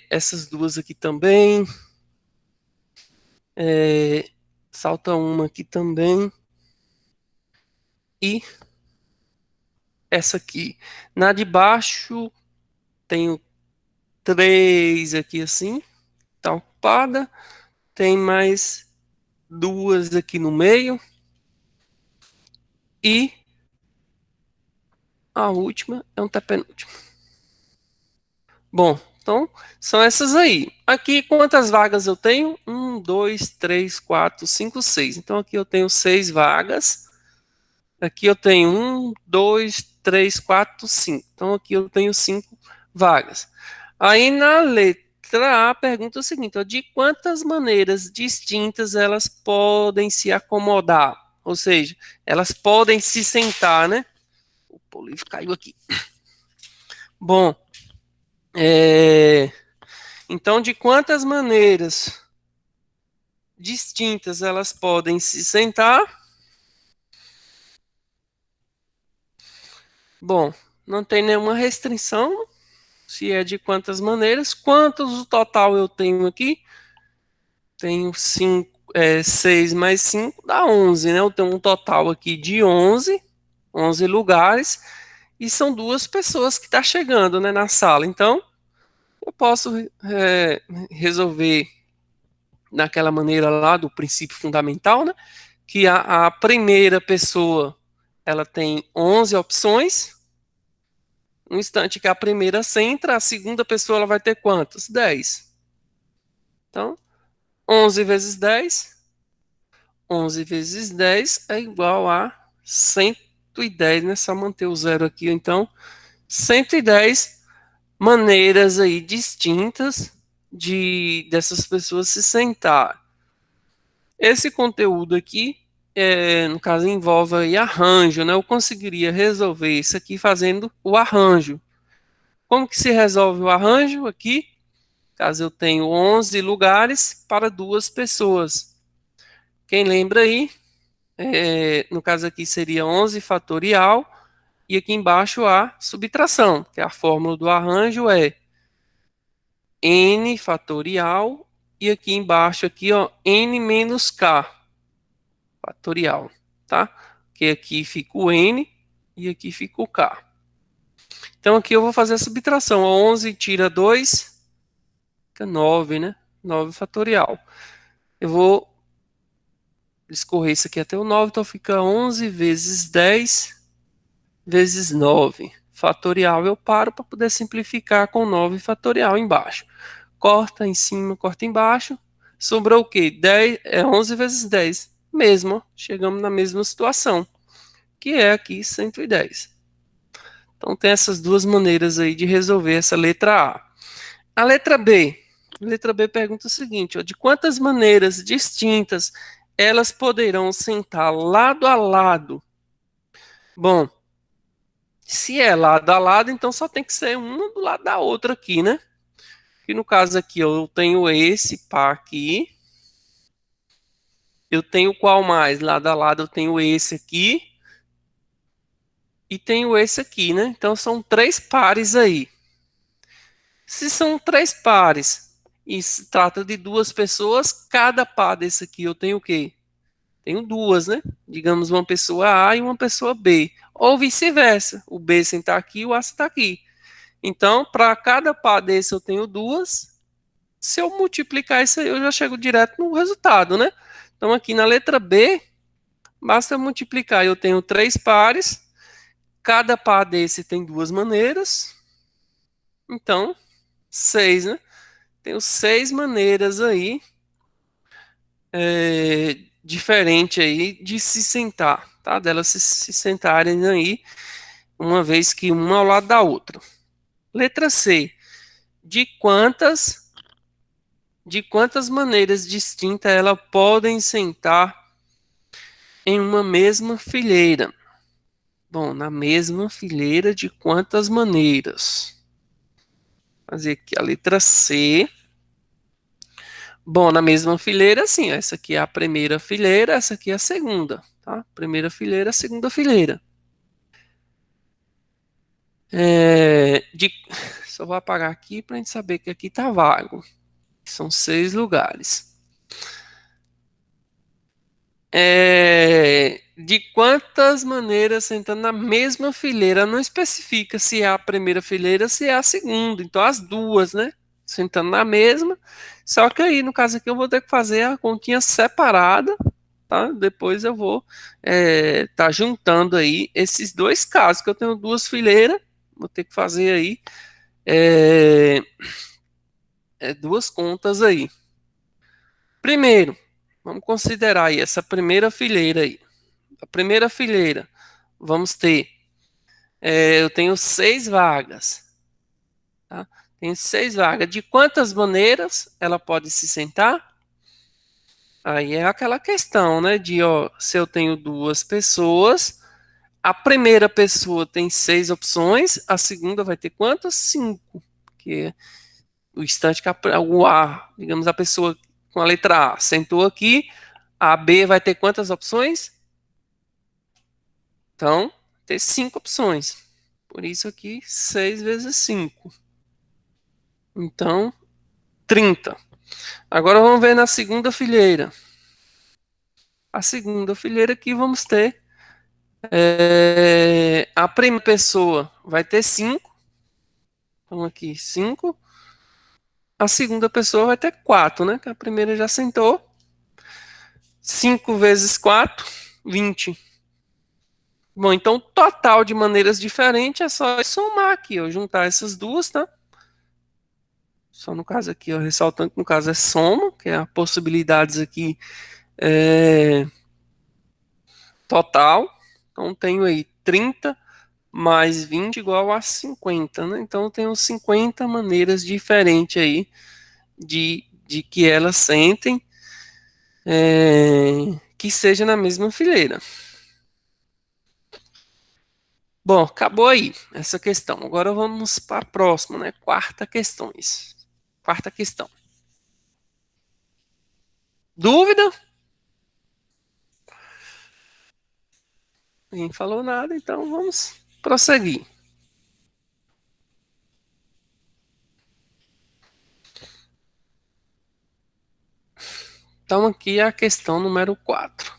essas duas aqui também, é, salta uma aqui também, e essa aqui. Na de baixo, tenho três aqui assim, tá ocupada, tem mais duas aqui no meio, e a última é um antepenúltimo. Bom, então são essas aí. Aqui, quantas vagas eu tenho? 1, 2, 3, 4, 5, 6. Então aqui eu tenho 6 vagas. Aqui eu tenho 1, 2, 3, 4, 5. Então aqui eu tenho 5 vagas. Aí na letra A pergunta o seguinte: ó, de quantas maneiras distintas elas podem se acomodar? Ou seja, elas podem se sentar, né? O livro caiu aqui. Bom, então de quantas maneiras distintas elas podem se sentar? Bom, não tem nenhuma restrição, se é de quantas maneiras. Quantos o total eu tenho aqui? Tenho 6 mais 5 dá 11, né? Eu tenho um total aqui de 11 lugares, e são duas pessoas que estão chegando, né, na sala. Então, eu posso resolver daquela maneira lá do princípio fundamental, né? Que a primeira pessoa ela tem 11 opções. No instante que a primeira centra, a segunda pessoa ela vai ter quantas? 10. Então, 11 vezes 10, 11 vezes 10 é igual a 110, né? Só manter o zero aqui, então, 110 maneiras aí distintas dessas pessoas se sentar. Esse conteúdo aqui, no caso, envolve aí arranjo, né? Eu conseguiria resolver isso aqui fazendo o arranjo. Como que se resolve o arranjo aqui? Caso eu tenho 11 lugares para duas pessoas. Quem lembra aí? No caso aqui seria 11 fatorial e aqui embaixo a subtração, que a fórmula do arranjo é n fatorial e aqui embaixo aqui, ó, n menos k fatorial, tá? Que aqui fica o n e aqui fica o k. Então aqui eu vou fazer a subtração. 11 tira 2, fica 9, né? 9 fatorial. Eu vou discorrer isso aqui até o 9, então fica 11 vezes 10 vezes 9 fatorial. Eu paro para poder simplificar com 9 fatorial embaixo. Corta em cima, corta embaixo. Sobrou o quê? 10, 11 vezes 10. Mesmo, chegamos na mesma situação, que é aqui 110. Então tem essas duas maneiras aí de resolver essa letra A. A letra B. A letra B pergunta o seguinte, ó, de quantas maneiras distintas elas poderão sentar lado a lado? Bom, se é lado a lado, então só tem que ser uma do lado da outra aqui, né? Que no caso aqui eu tenho esse par aqui. Eu tenho qual mais? Lado a lado eu tenho esse aqui. E tenho esse aqui, né? Então são três pares aí. Se são três pares e se trata de duas pessoas, cada par desse aqui eu tenho o quê? Tenho duas, né? Digamos uma pessoa A e uma pessoa B. Ou vice-versa. O B sentar aqui e o A sentar aqui. Então, para cada par desse eu tenho duas. Se eu multiplicar isso aí, eu já chego direto no resultado, né? Então, aqui na letra B, basta multiplicar. Eu tenho três pares. Cada par desse tem duas maneiras. Então, 6, né? Tenho 6 maneiras aí diferente aí de se sentar, tá? Delas se sentarem aí, uma vez que uma ao lado da outra. Letra C. De quantas maneiras distintas elas podem sentar em uma mesma fileira? Bom, na mesma fileira de quantas maneiras? Vou fazer aqui a letra C. Bom, na mesma fileira, assim, essa aqui é a primeira fileira, essa aqui é a segunda, tá? Primeira fileira, segunda fileira. Só vou apagar aqui para a gente saber que aqui tá vago. São 6 lugares. De quantas maneiras sentando na mesma fileira? Não especifica se é a primeira fileira ou se é a segunda. Então, as duas, né? Sentando na mesma. Só que aí, no caso aqui, eu vou ter que fazer a continha separada, tá? Depois eu vou tá juntando aí esses dois casos, que eu tenho duas fileiras. Vou ter que fazer aí é, duas contas aí. Primeiro, vamos considerar aí essa primeira fileira aí. A primeira fileira, vamos ter, eu tenho 6 vagas. Tá? Tenho 6 vagas. De quantas maneiras ela pode se sentar? Aí é aquela questão, né? De, ó, se eu tenho duas pessoas, a primeira pessoa tem 6 opções, a segunda vai ter quantas? 5. Porque o instante que o A, digamos, a pessoa com a letra A sentou aqui, a B vai ter quantas opções? Então, ter 5 opções. Por isso aqui, 6 vezes 5. Então, 30. Agora vamos ver na segunda fileira. A segunda fileira aqui vamos ter a primeira pessoa vai ter 5. Então aqui 5. A segunda pessoa vai ter 4, né? Que a primeira já sentou. 5 vezes 4, 20. Bom, então total de maneiras diferentes é só somar aqui, ó, juntar essas duas, tá? Só no caso aqui, ó, ressaltando que no caso é soma, que é a possibilidades aqui é total. Então tenho aí 30 mais 20 igual a 50, né? Então eu tenho 50 maneiras diferentes aí de que elas sentem que seja na mesma fileira. Bom, acabou aí essa questão. Agora vamos para a próxima, né? Quarta questão. Dúvida? Ninguém falou nada, então vamos prosseguir. Então aqui é a questão número 4.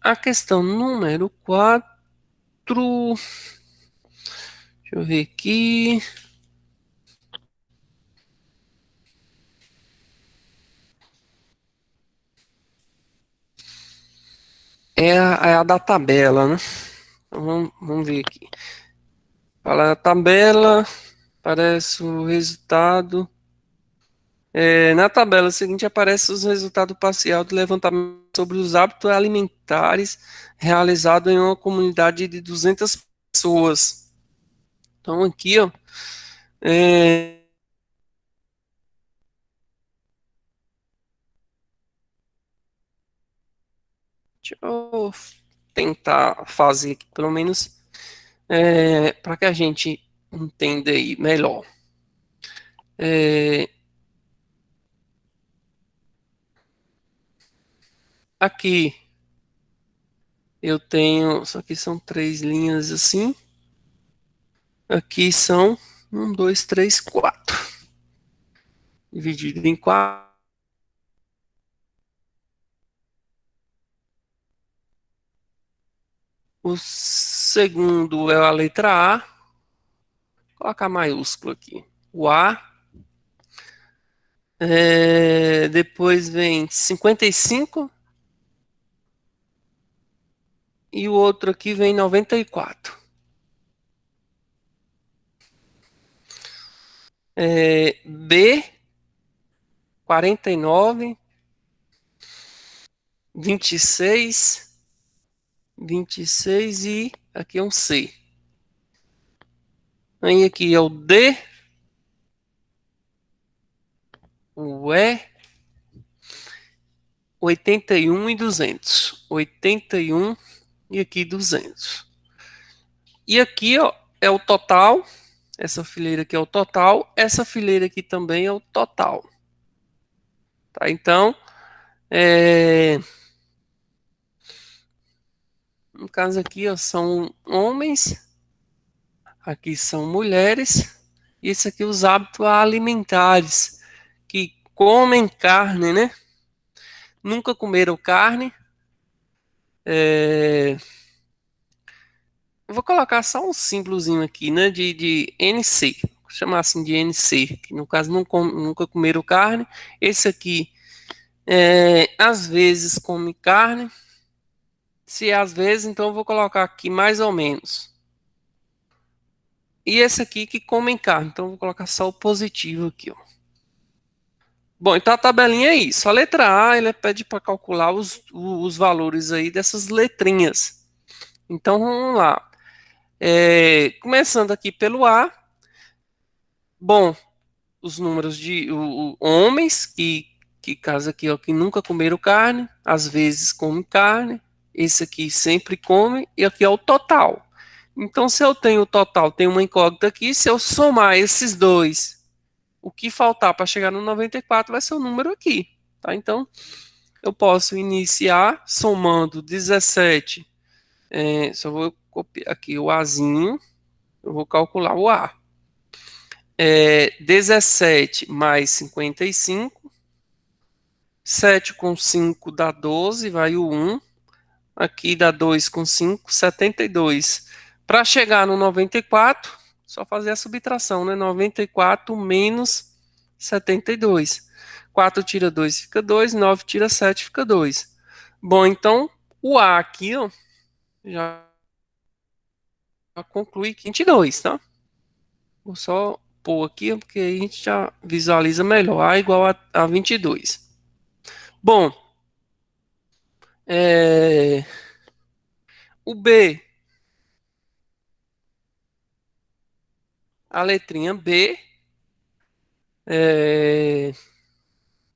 A questão número 4, deixa eu ver aqui. É a da tabela, né? Então vamos ver aqui. Fala a tabela, aparece o resultado. Na tabela seguinte aparece os resultados parcial do levantamento sobre os hábitos alimentares realizado em uma comunidade de 200 pessoas. Então aqui, ó, é, deixa eu tentar fazer aqui, pelo menos, para que a gente entenda aí melhor. É, aqui eu tenho, só que são 3 linhas assim. Aqui são 1, 2, 3, 4. Dividido em 4. O segundo é a letra A. Colocar maiúsculo aqui. O A. Depois vem 55. E o outro aqui vem 94. B, 49. 26. 26 e aqui é um C. Aí aqui é o D, o E, 81 e 200. 81 e aqui 200. E aqui, ó, é o total. Essa fileira aqui é o total. Essa fileira aqui também é o total. Tá? Então, no caso aqui, ó, são homens, aqui são mulheres, e esse aqui os hábitos alimentares, que comem carne, né? Nunca comeram carne. Eu vou colocar só um símbolozinho aqui, né? De NC. Vou chamar assim de NC, que no caso nunca comeram carne. Esse aqui, às vezes come carne. Se é às vezes, então eu vou colocar aqui mais ou menos. E esse aqui que comem carne, então eu vou colocar só o positivo aqui, ó. Bom, então a tabelinha é isso. A letra A, ele pede para calcular os valores aí dessas letrinhas. Então vamos lá. Começando aqui pelo A. Bom, os números de homens, que caso aqui, ó, que nunca comeram carne, às vezes comem carne, esse aqui sempre come, e aqui é o total. Então, se eu tenho o total, tem uma incógnita aqui, se eu somar esses dois, o que faltar para chegar no 94 vai ser o número aqui, tá? Então, eu posso iniciar somando 17, só vou copiar aqui o Azinho, eu vou calcular o A. 17 mais 55. 7 com 5 dá 12, vai o 1. Aqui dá 2 com 5, 72. Para chegar no 94, só fazer a subtração, né? 94 menos 72. 4 tira 2 fica 2, 9 tira 7 fica 2. Bom, então o A aqui, ó, já conclui 22, tá? Vou só pôr aqui, porque aí a gente já visualiza melhor. A igual a 22. Bom, é, o B, a letrinha B, é,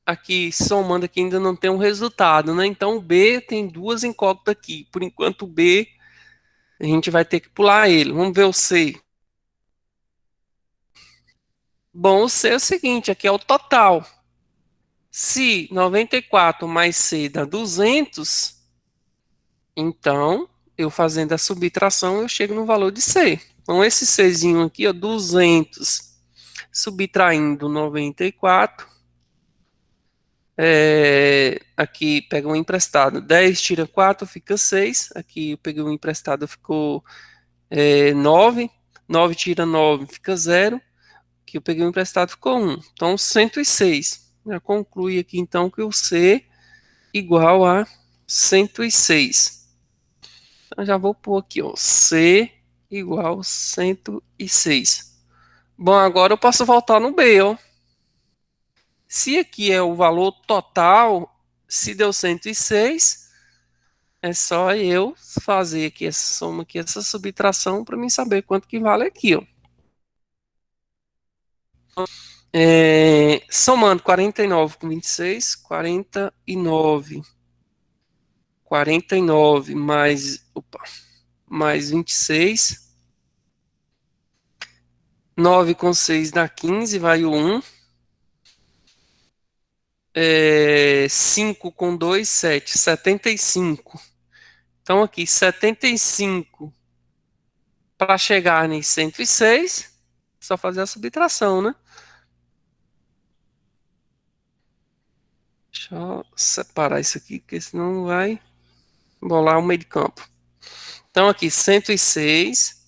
aqui somando aqui ainda não tem um resultado, né? Então o B tem duas incógnitas aqui. Por enquanto o B a gente vai ter que pular ele. Vamos ver o C. Bom, o C é o seguinte, aqui é o total. Se 94 mais C dá 200, então eu fazendo a subtração eu chego no valor de C. Então esse Czinho aqui, ó, 200 subtraindo 94, aqui pega um emprestado, 10 tira 4 fica 6, aqui eu peguei um emprestado, ficou 9, 9 tira 9 fica 0, aqui eu peguei um emprestado, ficou 1, então 106. Já conclui aqui então que o C igual a 106. Então já vou pôr aqui, ó, C igual a 106. Bom, agora eu posso voltar no B, ó. Se aqui é o valor total, se deu 106, é só eu fazer aqui essa soma aqui, essa subtração para mim saber quanto que vale aqui, ó. Somando 49 com 26, 49 mais 26, 9 com 6 dá 15, vai o 1, 5 com 2, 7, 75. Então aqui, 75 para chegar em 106, só fazer a subtração, né? Deixa eu separar isso aqui, porque senão vai bolar o meio de campo. Então aqui, 106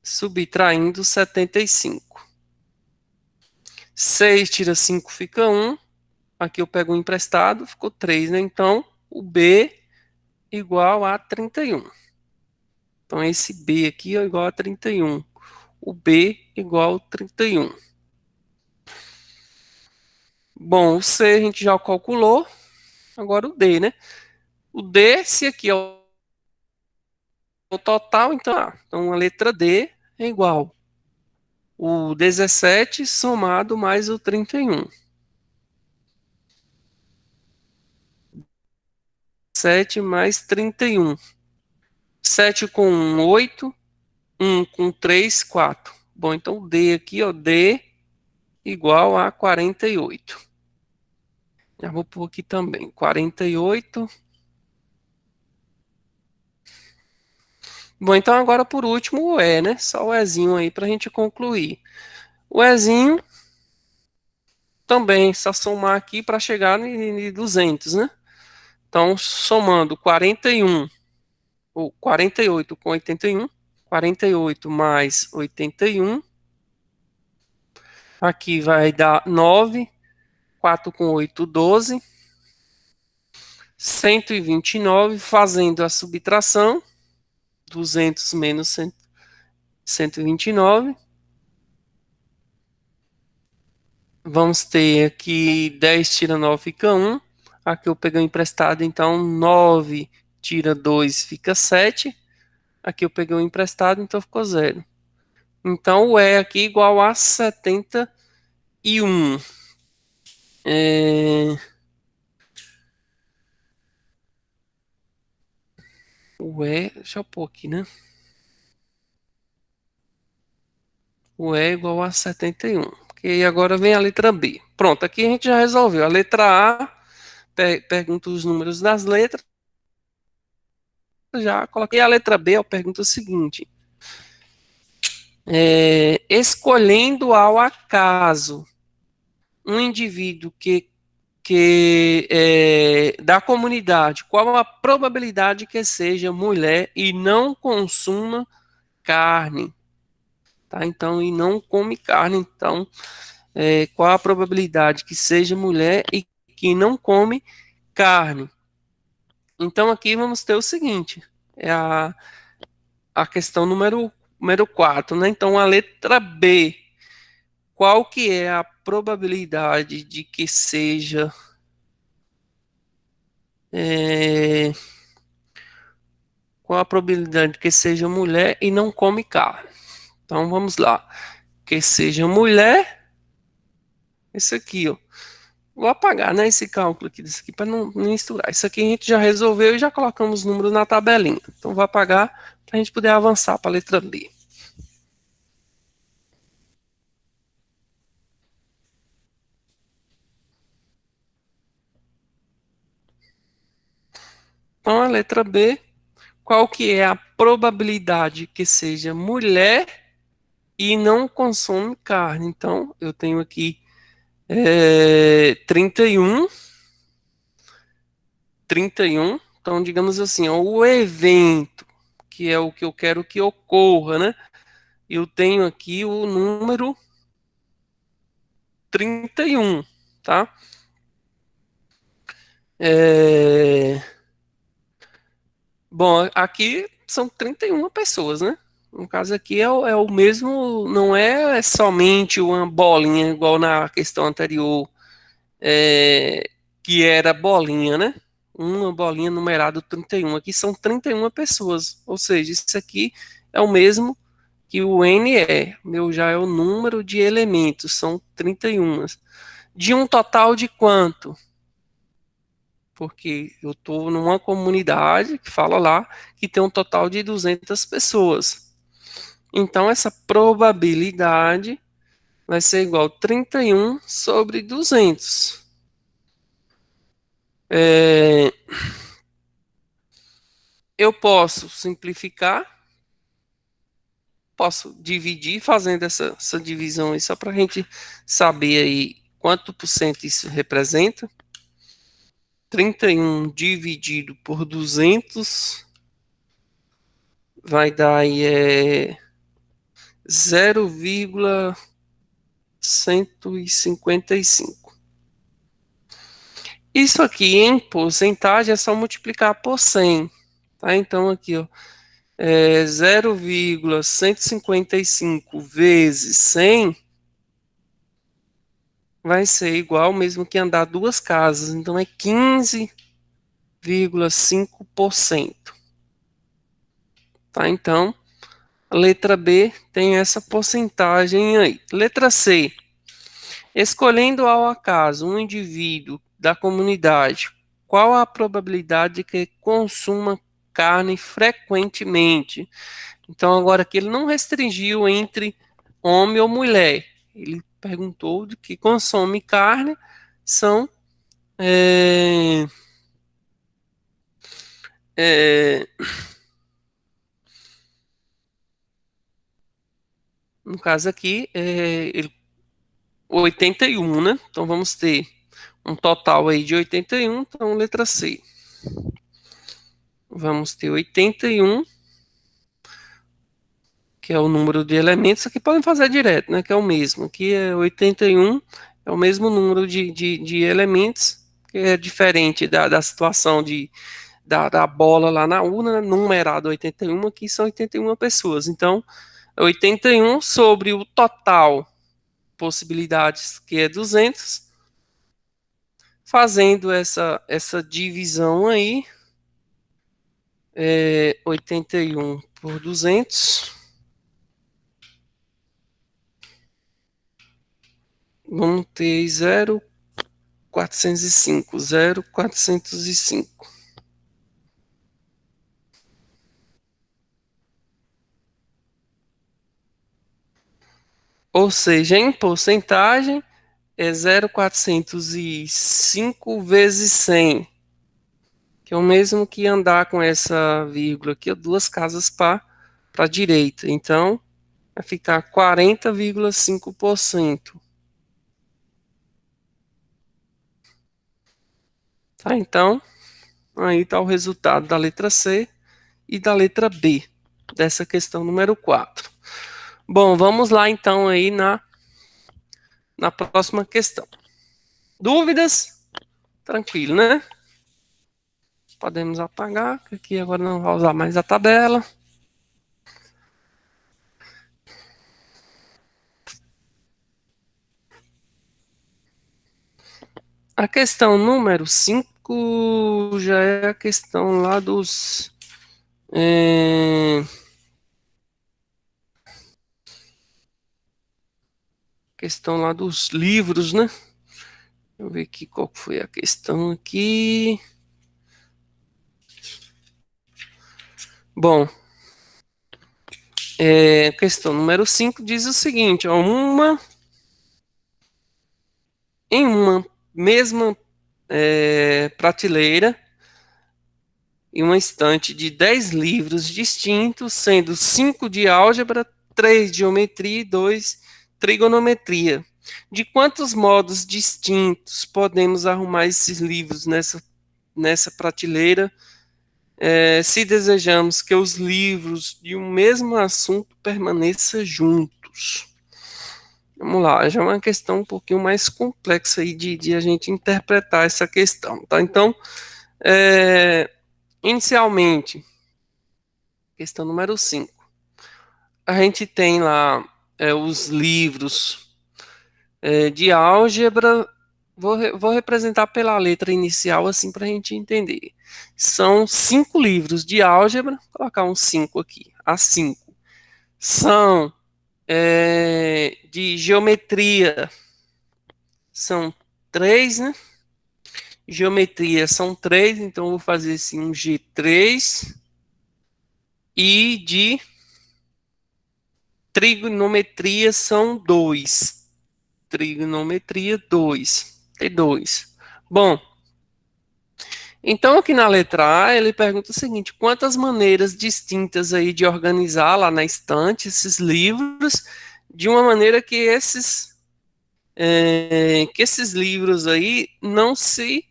subtraindo 75. 6 tira 5 fica 1. Aqui eu pego um emprestado, ficou 3, né? Então o B igual a 31. Então esse B aqui é igual a 31. O B igual a 31. Bom, o C a gente já calculou. Agora o D, né? O D, se aqui é o total, então a letra D é igual o 17 somado mais o 31. 7 mais 31. 7 com 1, 8. 1 com 3, 4. Bom, então o D aqui, ó, D igual a 48. Já vou pôr aqui também, 48. Bom, então agora por último o E, né? Só o Ezinho aí para a gente concluir. O Ezinho também, só somar aqui para chegar em 200, né? Então, somando 41, ou 48 com 81, 48 mais 81, aqui vai dar 9, 4 com 8, 12, 129, fazendo a subtração, 200 menos 129, vamos ter aqui 10 tira 9 fica 1, aqui eu peguei emprestado, então 9 tira 2 fica 7, aqui eu peguei um emprestado, então ficou 0. Então o E aqui igual a 71. É, o E, deixa eu pôr aqui, né? O E igual a 71. Porque aí agora vem a letra B. Pronto, aqui a gente já resolveu. A letra A, pergunta os números das letras, já coloquei a letra B, eu pergunto o seguinte. Escolhendo ao acaso um indivíduo que da comunidade, qual a probabilidade que seja mulher e não consuma carne? tá? Então, e não come carne. Então, qual a probabilidade que seja mulher e que não come carne? Então, aqui vamos ter o seguinte, é a questão número 4, né? Então, a letra B, qual que é a probabilidade de que seja é, qual a probabilidade de que seja mulher e não come carne? Então, vamos lá. Que seja mulher, esse aqui, ó. Vou apagar, né, esse cálculo aqui, desse aqui, para não misturar. Isso aqui a gente já resolveu e já colocamos os números na tabelinha. Então, vou apagar para a gente poder avançar para a letra B. Então, a letra B, qual que é a probabilidade que seja mulher e não consome carne? Então, eu tenho aqui 31, 31. Então, digamos assim, ó, o evento, que é o que eu quero que ocorra, né? Eu tenho aqui o número 31, tá? É... Bom, aqui são 31 pessoas, né? No caso aqui é o mesmo, não é somente uma bolinha, igual na questão anterior, é, que era bolinha, né? Uma bolinha numerado 31. Aqui são 31 pessoas, ou seja, isso aqui é o mesmo que o N é. Meu já é o número de elementos, são 31. De um total de quanto? Porque eu estou numa comunidade que fala lá que tem um total de 200 pessoas. Então, essa probabilidade vai ser igual a 31 sobre 200. É, eu posso simplificar, posso dividir fazendo essa divisão aí, só para a gente saber aí quanto por cento isso representa. 31 dividido por 200 vai dar aí 0,155. Isso aqui em porcentagem é só multiplicar por 100, tá? Então aqui, ó, 0,155 vezes 100 vai ser igual mesmo que andar duas casas, então é 15,5%, tá? Então, a letra B tem essa porcentagem aí. Letra C, escolhendo ao acaso um indivíduo da comunidade, qual a probabilidade de que consuma carne frequentemente? Então, agora aqui ele não restringiu entre homem ou mulher. Ele perguntou de que consome carne são, é, é, no caso aqui, 81, né? Então vamos ter um total aí de 81, então letra C. Vamos ter 81, que é o número de elementos, aqui podem fazer direto, né? Que é o mesmo. Aqui é 81, é o mesmo número de elementos, que é diferente da situação da bola lá na urna, né? Numerado 81, aqui são 81 pessoas. Então, 81 sobre o total possibilidades, que é 200, fazendo essa divisão aí, 81 por 200, vamos ter 0,405, 0,405. Ou seja, em porcentagem, é 0,405 vezes 100, que é o mesmo que andar com essa vírgula aqui, duas casas para a direita. Então, vai ficar 40,5%. Tá? Então, aí está o resultado da letra C e da letra B, dessa questão número 4. Bom, vamos lá então aí na próxima questão. Dúvidas? Tranquilo, né? Podemos apagar, que aqui agora não vai usar mais a tabela. A questão número 5 já é a questão lá dos. é, questão lá dos livros, né? Deixa eu ver aqui qual foi a questão aqui. Bom, questão número 5 diz o seguinte: ó, em uma mesma prateleira e uma estante de 10 livros distintos, sendo 5 de álgebra, 3 de geometria e 2 trigonometria. De quantos modos distintos podemos arrumar esses livros nessa prateleira, se desejamos que os livros de um mesmo assunto permaneçam juntos? Vamos lá, já é uma questão um pouquinho mais complexa aí de a gente interpretar essa questão, tá? Então, é, inicialmente, questão número 5. A gente tem lá os livros de álgebra. Vou representar pela letra inicial, assim, para a gente entender. São 5 livros de álgebra, vou colocar um 5 aqui, a 5. São de geometria, são 3, né? Geometria são 3, então eu vou fazer assim um G3. E de trigonometria são 2. Trigonometria 2. T2. Bom, então aqui na letra A ele pergunta o seguinte: quantas maneiras distintas aí de organizar lá na estante esses livros de uma maneira que esses livros aí não se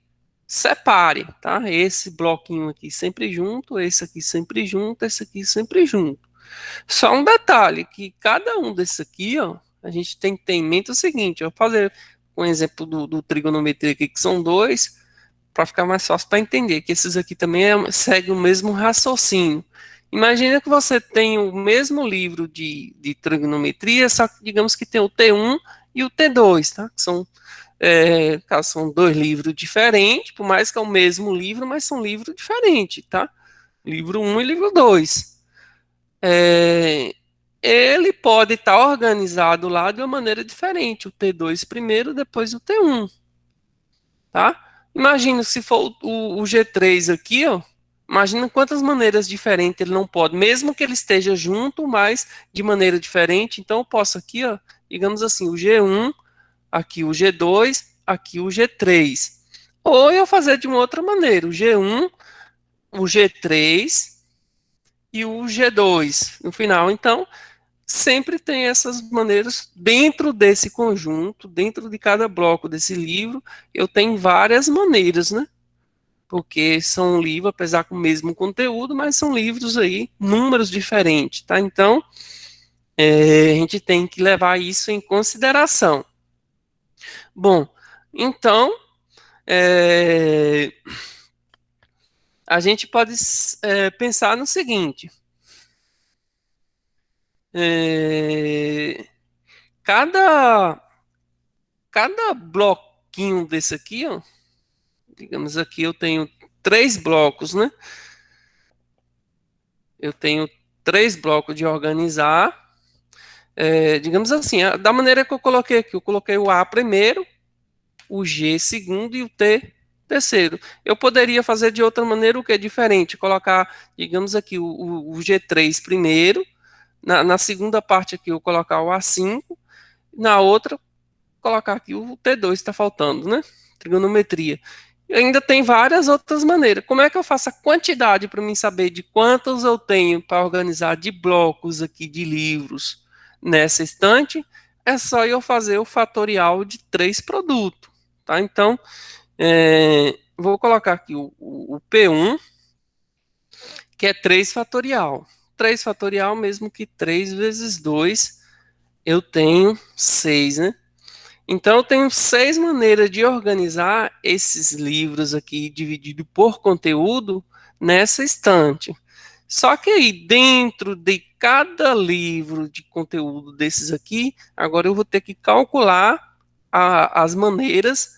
separem, tá? Esse bloquinho aqui sempre junto, esse aqui sempre junto, esse aqui sempre junto. Só um detalhe, que cada um desses aqui, ó, a gente tem que ter em mente o seguinte: eu vou fazer um exemplo do trigonometria aqui, que são 2, para ficar mais fácil para entender, que esses aqui também seguem o mesmo raciocínio. Imagina que você tem o mesmo livro de trigonometria, só que digamos que tem o T1 e o T2, tá? Que são 2 livros diferentes, por mais que é o mesmo livro, mas são livros diferentes, tá? Livro um e livro 2. É, ele pode estar organizado lá de uma maneira diferente, o T2 primeiro, depois o T1, tá? Imagina se for o G3 aqui, ó, imagina quantas maneiras diferentes ele não pode, mesmo que ele esteja junto, mas de maneira diferente. Então eu posso aqui, ó, digamos assim, o G1, aqui o G2, aqui o G3. Ou eu fazer de uma outra maneira, o G1, o G3 e o G2 no final. Então, sempre tem essas maneiras dentro desse conjunto, dentro de cada bloco desse livro, eu tenho várias maneiras, né? Porque são livros, apesar com o mesmo conteúdo, mas são livros aí, números diferentes, tá? Então, a gente tem que levar isso em consideração. Bom, então, é, a gente pode pensar no seguinte: é, cada, cada bloquinho desse aqui, ó, digamos aqui, eu tenho 3 blocos, né? Eu tenho 3 blocos de organizar. Digamos assim, da maneira que eu coloquei aqui, eu coloquei o A primeiro, o G segundo e o T terceiro. Eu poderia fazer de outra maneira o que é diferente, colocar, digamos aqui, o G3 primeiro, na segunda parte aqui eu colocar o A5, na outra colocar aqui o T2 está faltando, né? Trigonometria. E ainda tem várias outras maneiras. Como é que eu faço a quantidade para mim saber de quantos eu tenho para organizar de blocos aqui de livros nessa estante? É só eu fazer o fatorial de 3 produtos, tá? Então, vou colocar aqui o P1, que é 3 fatorial. 3 fatorial mesmo que 3 vezes 2 eu tenho 6, né? Então, eu tenho 6 maneiras de organizar esses livros aqui, dividido por conteúdo, nessa estante. Só que aí, dentro de cada livro de conteúdo desses aqui, agora eu vou ter que calcular as maneiras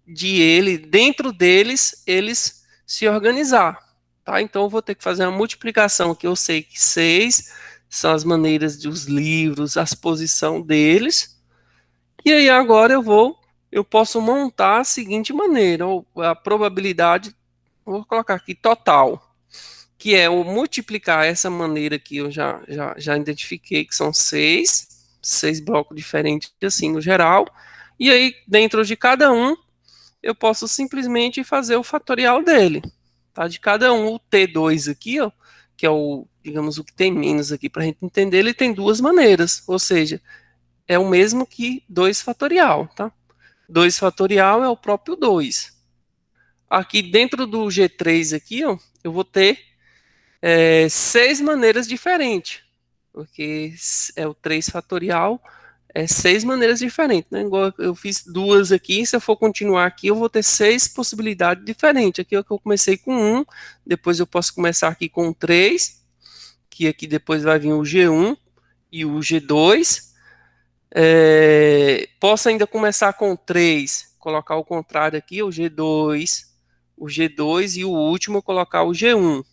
de ele, dentro deles, eles se organizar. Tá? Então, eu vou ter que fazer uma multiplicação, que eu sei que 6 são as maneiras dos livros, as posição deles. E aí agora eu posso montar a seguinte maneira, ou a probabilidade, vou colocar aqui total, que é o multiplicar essa maneira que eu já identifiquei, que são 6 blocos diferentes assim no geral, e aí dentro de cada um eu posso simplesmente fazer o fatorial dele, tá? De cada um, o T2 aqui, ó, que é o, digamos, o que tem menos aqui para a gente entender, ele tem duas maneiras, ou seja, é o mesmo que 2 fatorial, tá? 2 fatorial é o próprio 2. Aqui dentro do G3 aqui, ó, eu vou ter 6 maneiras diferentes, porque é o 3 fatorial, 6 maneiras diferentes, né? Igual eu fiz duas aqui, se eu for continuar aqui, eu vou ter 6 possibilidades diferentes. Aqui é que eu comecei com um, depois eu posso começar aqui com 3, que aqui depois vai vir o G1 e o G2. Posso ainda começar com 3, colocar o contrário aqui, o G2 e o último colocar o G1.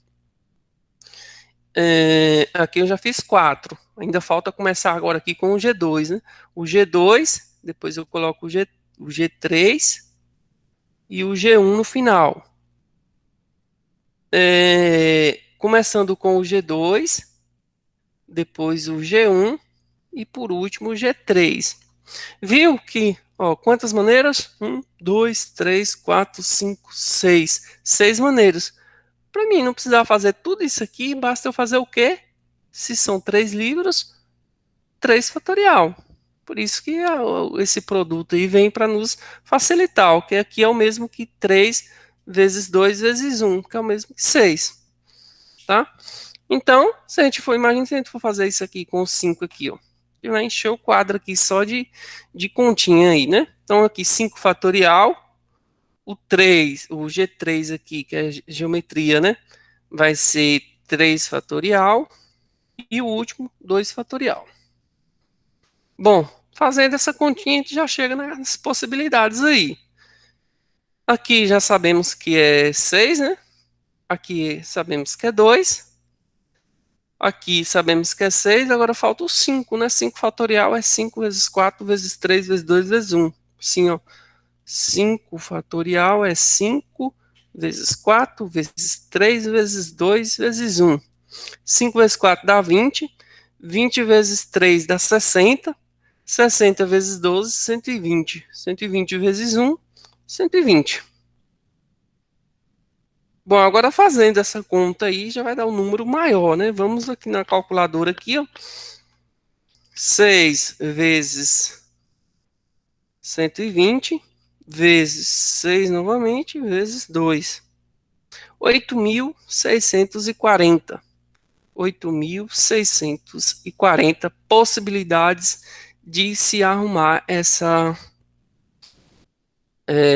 Aqui eu já fiz 4. Ainda falta começar agora aqui com o G2, né? O G2, depois eu coloco o G3 e o G1 no final. Começando com o G2, depois o G1 e por último o G3. Viu que, ó, quantas maneiras? 1, 2, 3, 4, 5, 6. 6 maneiras. Para mim não precisar fazer tudo isso aqui, basta eu fazer o quê? Se são 3 livros, 3 fatorial. Por isso que esse produto aí vem para nos facilitar, o que aqui é o mesmo que 3 vezes 2 vezes 1, que é o mesmo que 6, tá? Então, se a gente for, imagina se a gente for fazer isso aqui com os 5 aqui, ó. Ele vai encher o quadro aqui só de continha aí, né? Então, aqui 5 fatorial, o G3 aqui, que é geometria, né? Vai ser 3 fatorial e o último 2 fatorial. Bom, fazendo essa continha, a gente já chega nas possibilidades aí. Aqui já sabemos que é 6, né? Aqui sabemos que é 2. Aqui sabemos que é 6, agora falta o 5, né? 5 fatorial é 5 vezes 4 vezes 3 vezes 2 vezes 1. Sim, ó. 5 fatorial é 5 vezes 4 vezes 3 vezes 2 vezes 1. 5 vezes 4 dá 20. 20 vezes 3 dá 60. 60 vezes 12, 120. 120 vezes 1, 120. Bom, agora fazendo essa conta aí, já vai dar um número maior, né? Vamos aqui na calculadora aqui, ó. 6 vezes 120 vezes 6 novamente vezes 2. 8.640. 8.640 possibilidades de se arrumar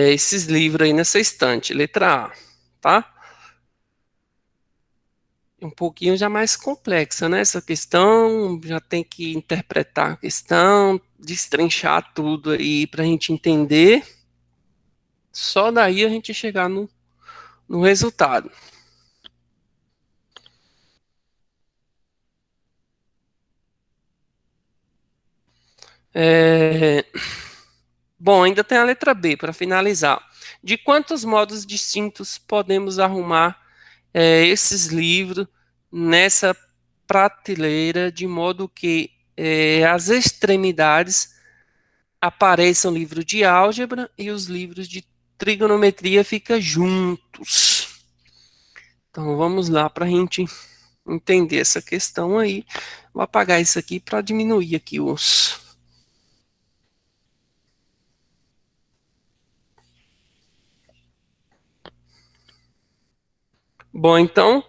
esses livros aí nessa estante. Letra A, tá? Um pouquinho já mais complexa, né? Essa questão já tem que interpretar a questão, destrinchar tudo aí para a gente entender. Só daí a gente chegar no resultado. É, Bom, ainda tem a letra B para finalizar. De quantos modos distintos podemos arrumar esses livros nessa prateleira de modo que as extremidades apareçam o livro de álgebra e os livros de trigonometria ficam juntos? Então vamos lá para a gente entender essa questão aí. Vou apagar isso aqui para diminuir aqui os. Bom, então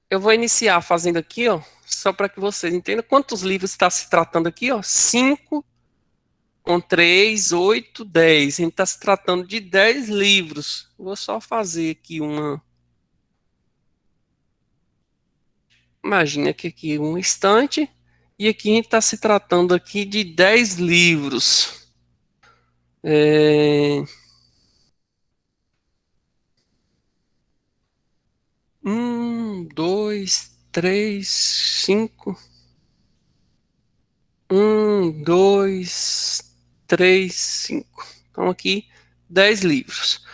Eu vou iniciar fazendo aqui, ó, só para que vocês entendam quantos livros está se tratando aqui, ó. 5 com 3, 8, 10. A gente está se tratando de 10 livros. Vou só fazer aqui uma. Imagina que aqui um instante. E aqui a gente está se tratando aqui de 10 livros. É... 2, 3, 5. 2, 3, 5. Então aqui 10 livros.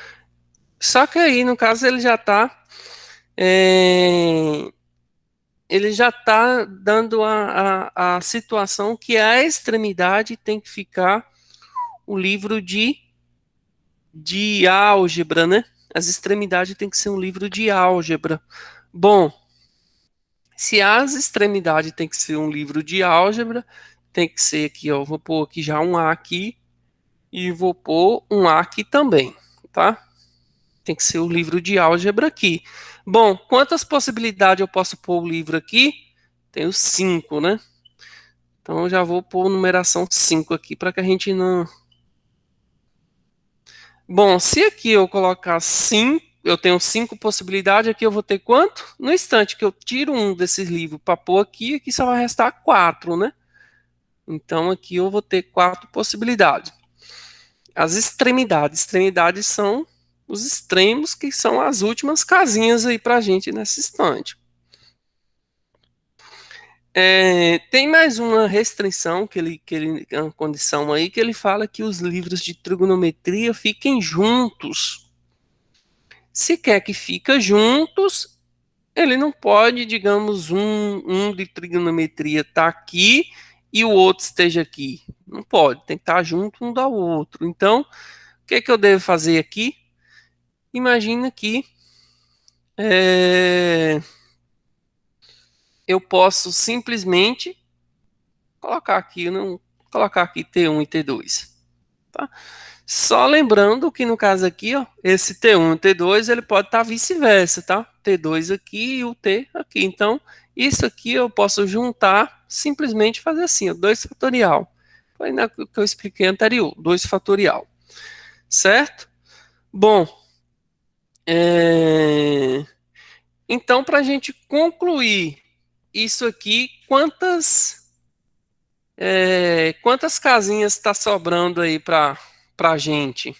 Só que aí, no caso, é, ele já está dando a situação que a extremidade tem que ficar o livro de álgebra, né? As extremidades tem que ser um livro de álgebra. Bom, se as extremidades tem que ser um livro de álgebra, tem que ser aqui, ó, vou pôr aqui já um A aqui e vou pôr um A aqui também, tá? Tem que ser o livro de álgebra aqui. Bom, quantas possibilidades eu posso pôr o livro aqui? Tenho 5, né? Então eu já vou pôr numeração 5 aqui para que a gente não. Bom, se aqui eu colocar 5, eu tenho 5 possibilidades, aqui eu vou ter quanto? No instante que eu tiro um desses livros para pôr aqui, aqui só vai restar 4, né? Então aqui eu vou ter 4 possibilidades. As extremidades. Extremidades são os extremos, que são as últimas casinhas aí para a gente nessa instante. Tem mais uma restrição uma condição aí que ele fala que os livros de trigonometria fiquem juntos. Se quer que fica juntos, ele não pode, digamos, um de trigonometria tá aqui e o outro esteja aqui. Não pode, tem que estar junto um do outro. Então, o que eu devo fazer aqui? Imagina que é, eu posso simplesmente colocar aqui T1 e T2. Tá? Só lembrando que no caso aqui, ó, esse T1 e T2 ele pode estar vice-versa, tá? T2 aqui e o T aqui. Então, isso aqui eu posso juntar, simplesmente fazer assim, ó, 2 fatorial. Foi na que eu expliquei anterior, 2 fatorial. Certo? Bom, então para a gente concluir isso aqui, quantas casinhas está sobrando aí para a gente?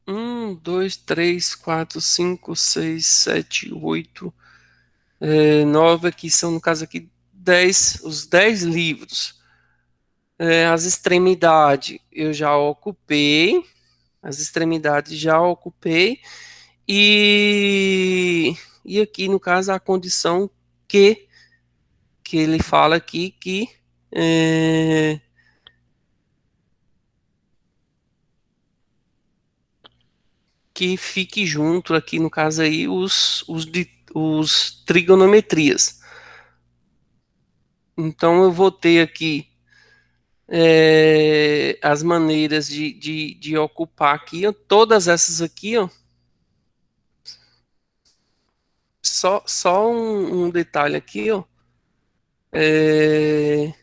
1, 2, 3, 4, 5, 6, 7, 8, 9 aqui são, no caso aqui, 10, os 10 livros. As extremidades eu já ocupei, as extremidades já ocupei, e aqui, no caso, a condição que ele fala aqui é, que fique junto aqui, no caso aí, os trigonometrias. Então eu vou ter aqui as maneiras de ocupar aqui, ó, todas essas aqui, ó. Só um detalhe aqui, ó. É,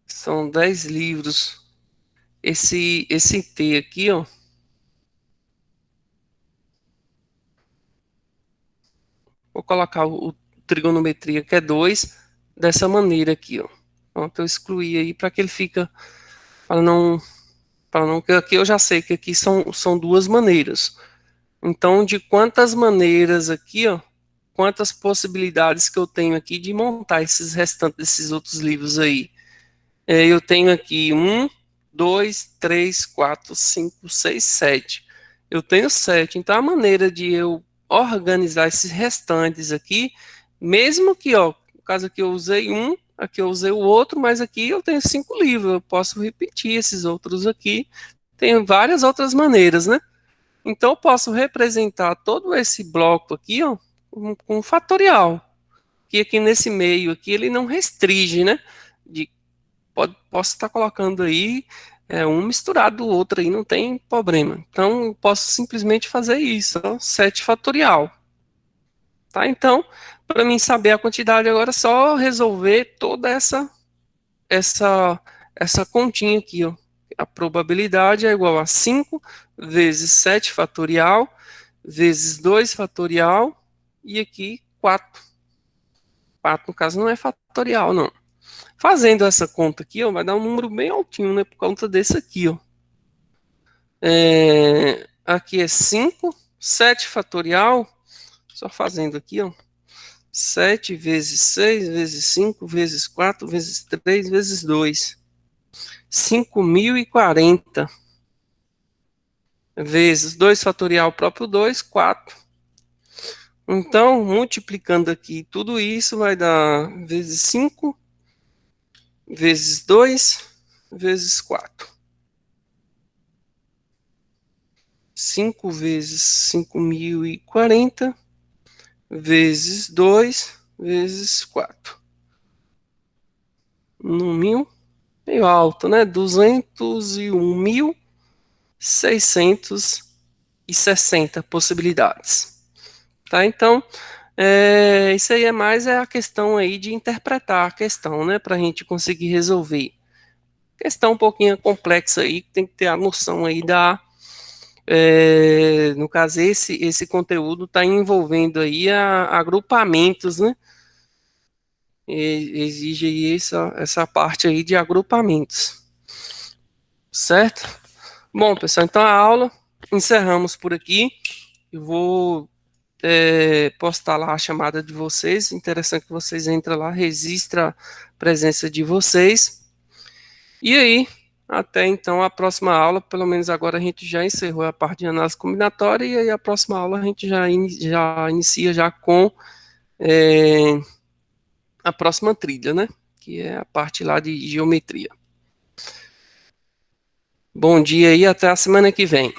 são 10 livros. Esse T aqui, ó. Vou colocar o trigonometria, que é 2 dessa maneira aqui, ó. Pronto, eu excluí aí para que ele fica, para não, que aqui eu já sei que aqui são duas maneiras. Então, de quantas maneiras aqui, ó, quantas possibilidades que eu tenho aqui de montar esses restantes desses outros livros aí? Eu tenho aqui 1, 2, 3, 4, 5, 6, 7. Eu tenho 7. Então, a maneira de eu organizar esses restantes aqui, mesmo que, ó, no caso aqui eu usei um, aqui eu usei o outro, mas aqui eu tenho 5 livros. Eu posso repetir esses outros aqui. Tem várias outras maneiras, né? Então, eu posso representar todo esse bloco aqui, ó, com um fatorial, que aqui nesse meio aqui ele não restringe, né? De posso estar colocando aí um misturado do outro aí, não tem problema. Então, eu posso simplesmente fazer isso, ó, 7 fatorial. Tá? Então, para mim saber a quantidade agora, é só resolver toda essa, essa continha aqui, ó. A probabilidade é igual a 5 vezes 7 fatorial, vezes 2 fatorial, e aqui 4. 4, no caso, não é fatorial, não. Fazendo essa conta aqui, ó, vai dar um número bem altinho, né? Por conta desse aqui, ó. Aqui é 5, 7 fatorial, só fazendo aqui, ó. 7 vezes 6 vezes 5 vezes 4 vezes 3 vezes 2. 5.040 vezes 2 fatorial próprio 2, 4. Então, multiplicando aqui tudo isso, vai dar vezes 5 vezes 2 vezes 4. 5 vezes 5.040 vezes 2 vezes 4. No mil, meio alto, né? 201.660 possibilidades. Tá? Então, isso aí é a questão aí de interpretar a questão, né? Para a gente conseguir resolver. Questão um pouquinho complexa aí, tem que ter a noção aí no caso, esse conteúdo está envolvendo aí agrupamentos, né? Exige aí essa parte aí de agrupamentos, certo? Bom, pessoal, então a aula encerramos por aqui. Eu vou postar lá a chamada de vocês. Interessante que vocês entrem lá, registra a presença de vocês. E aí, até então a próxima aula, pelo menos agora a gente já encerrou a parte de análise combinatória, e aí a próxima aula a gente já inicia já com a próxima trilha, né? Que é a parte lá de geometria. Bom dia e até a semana que vem.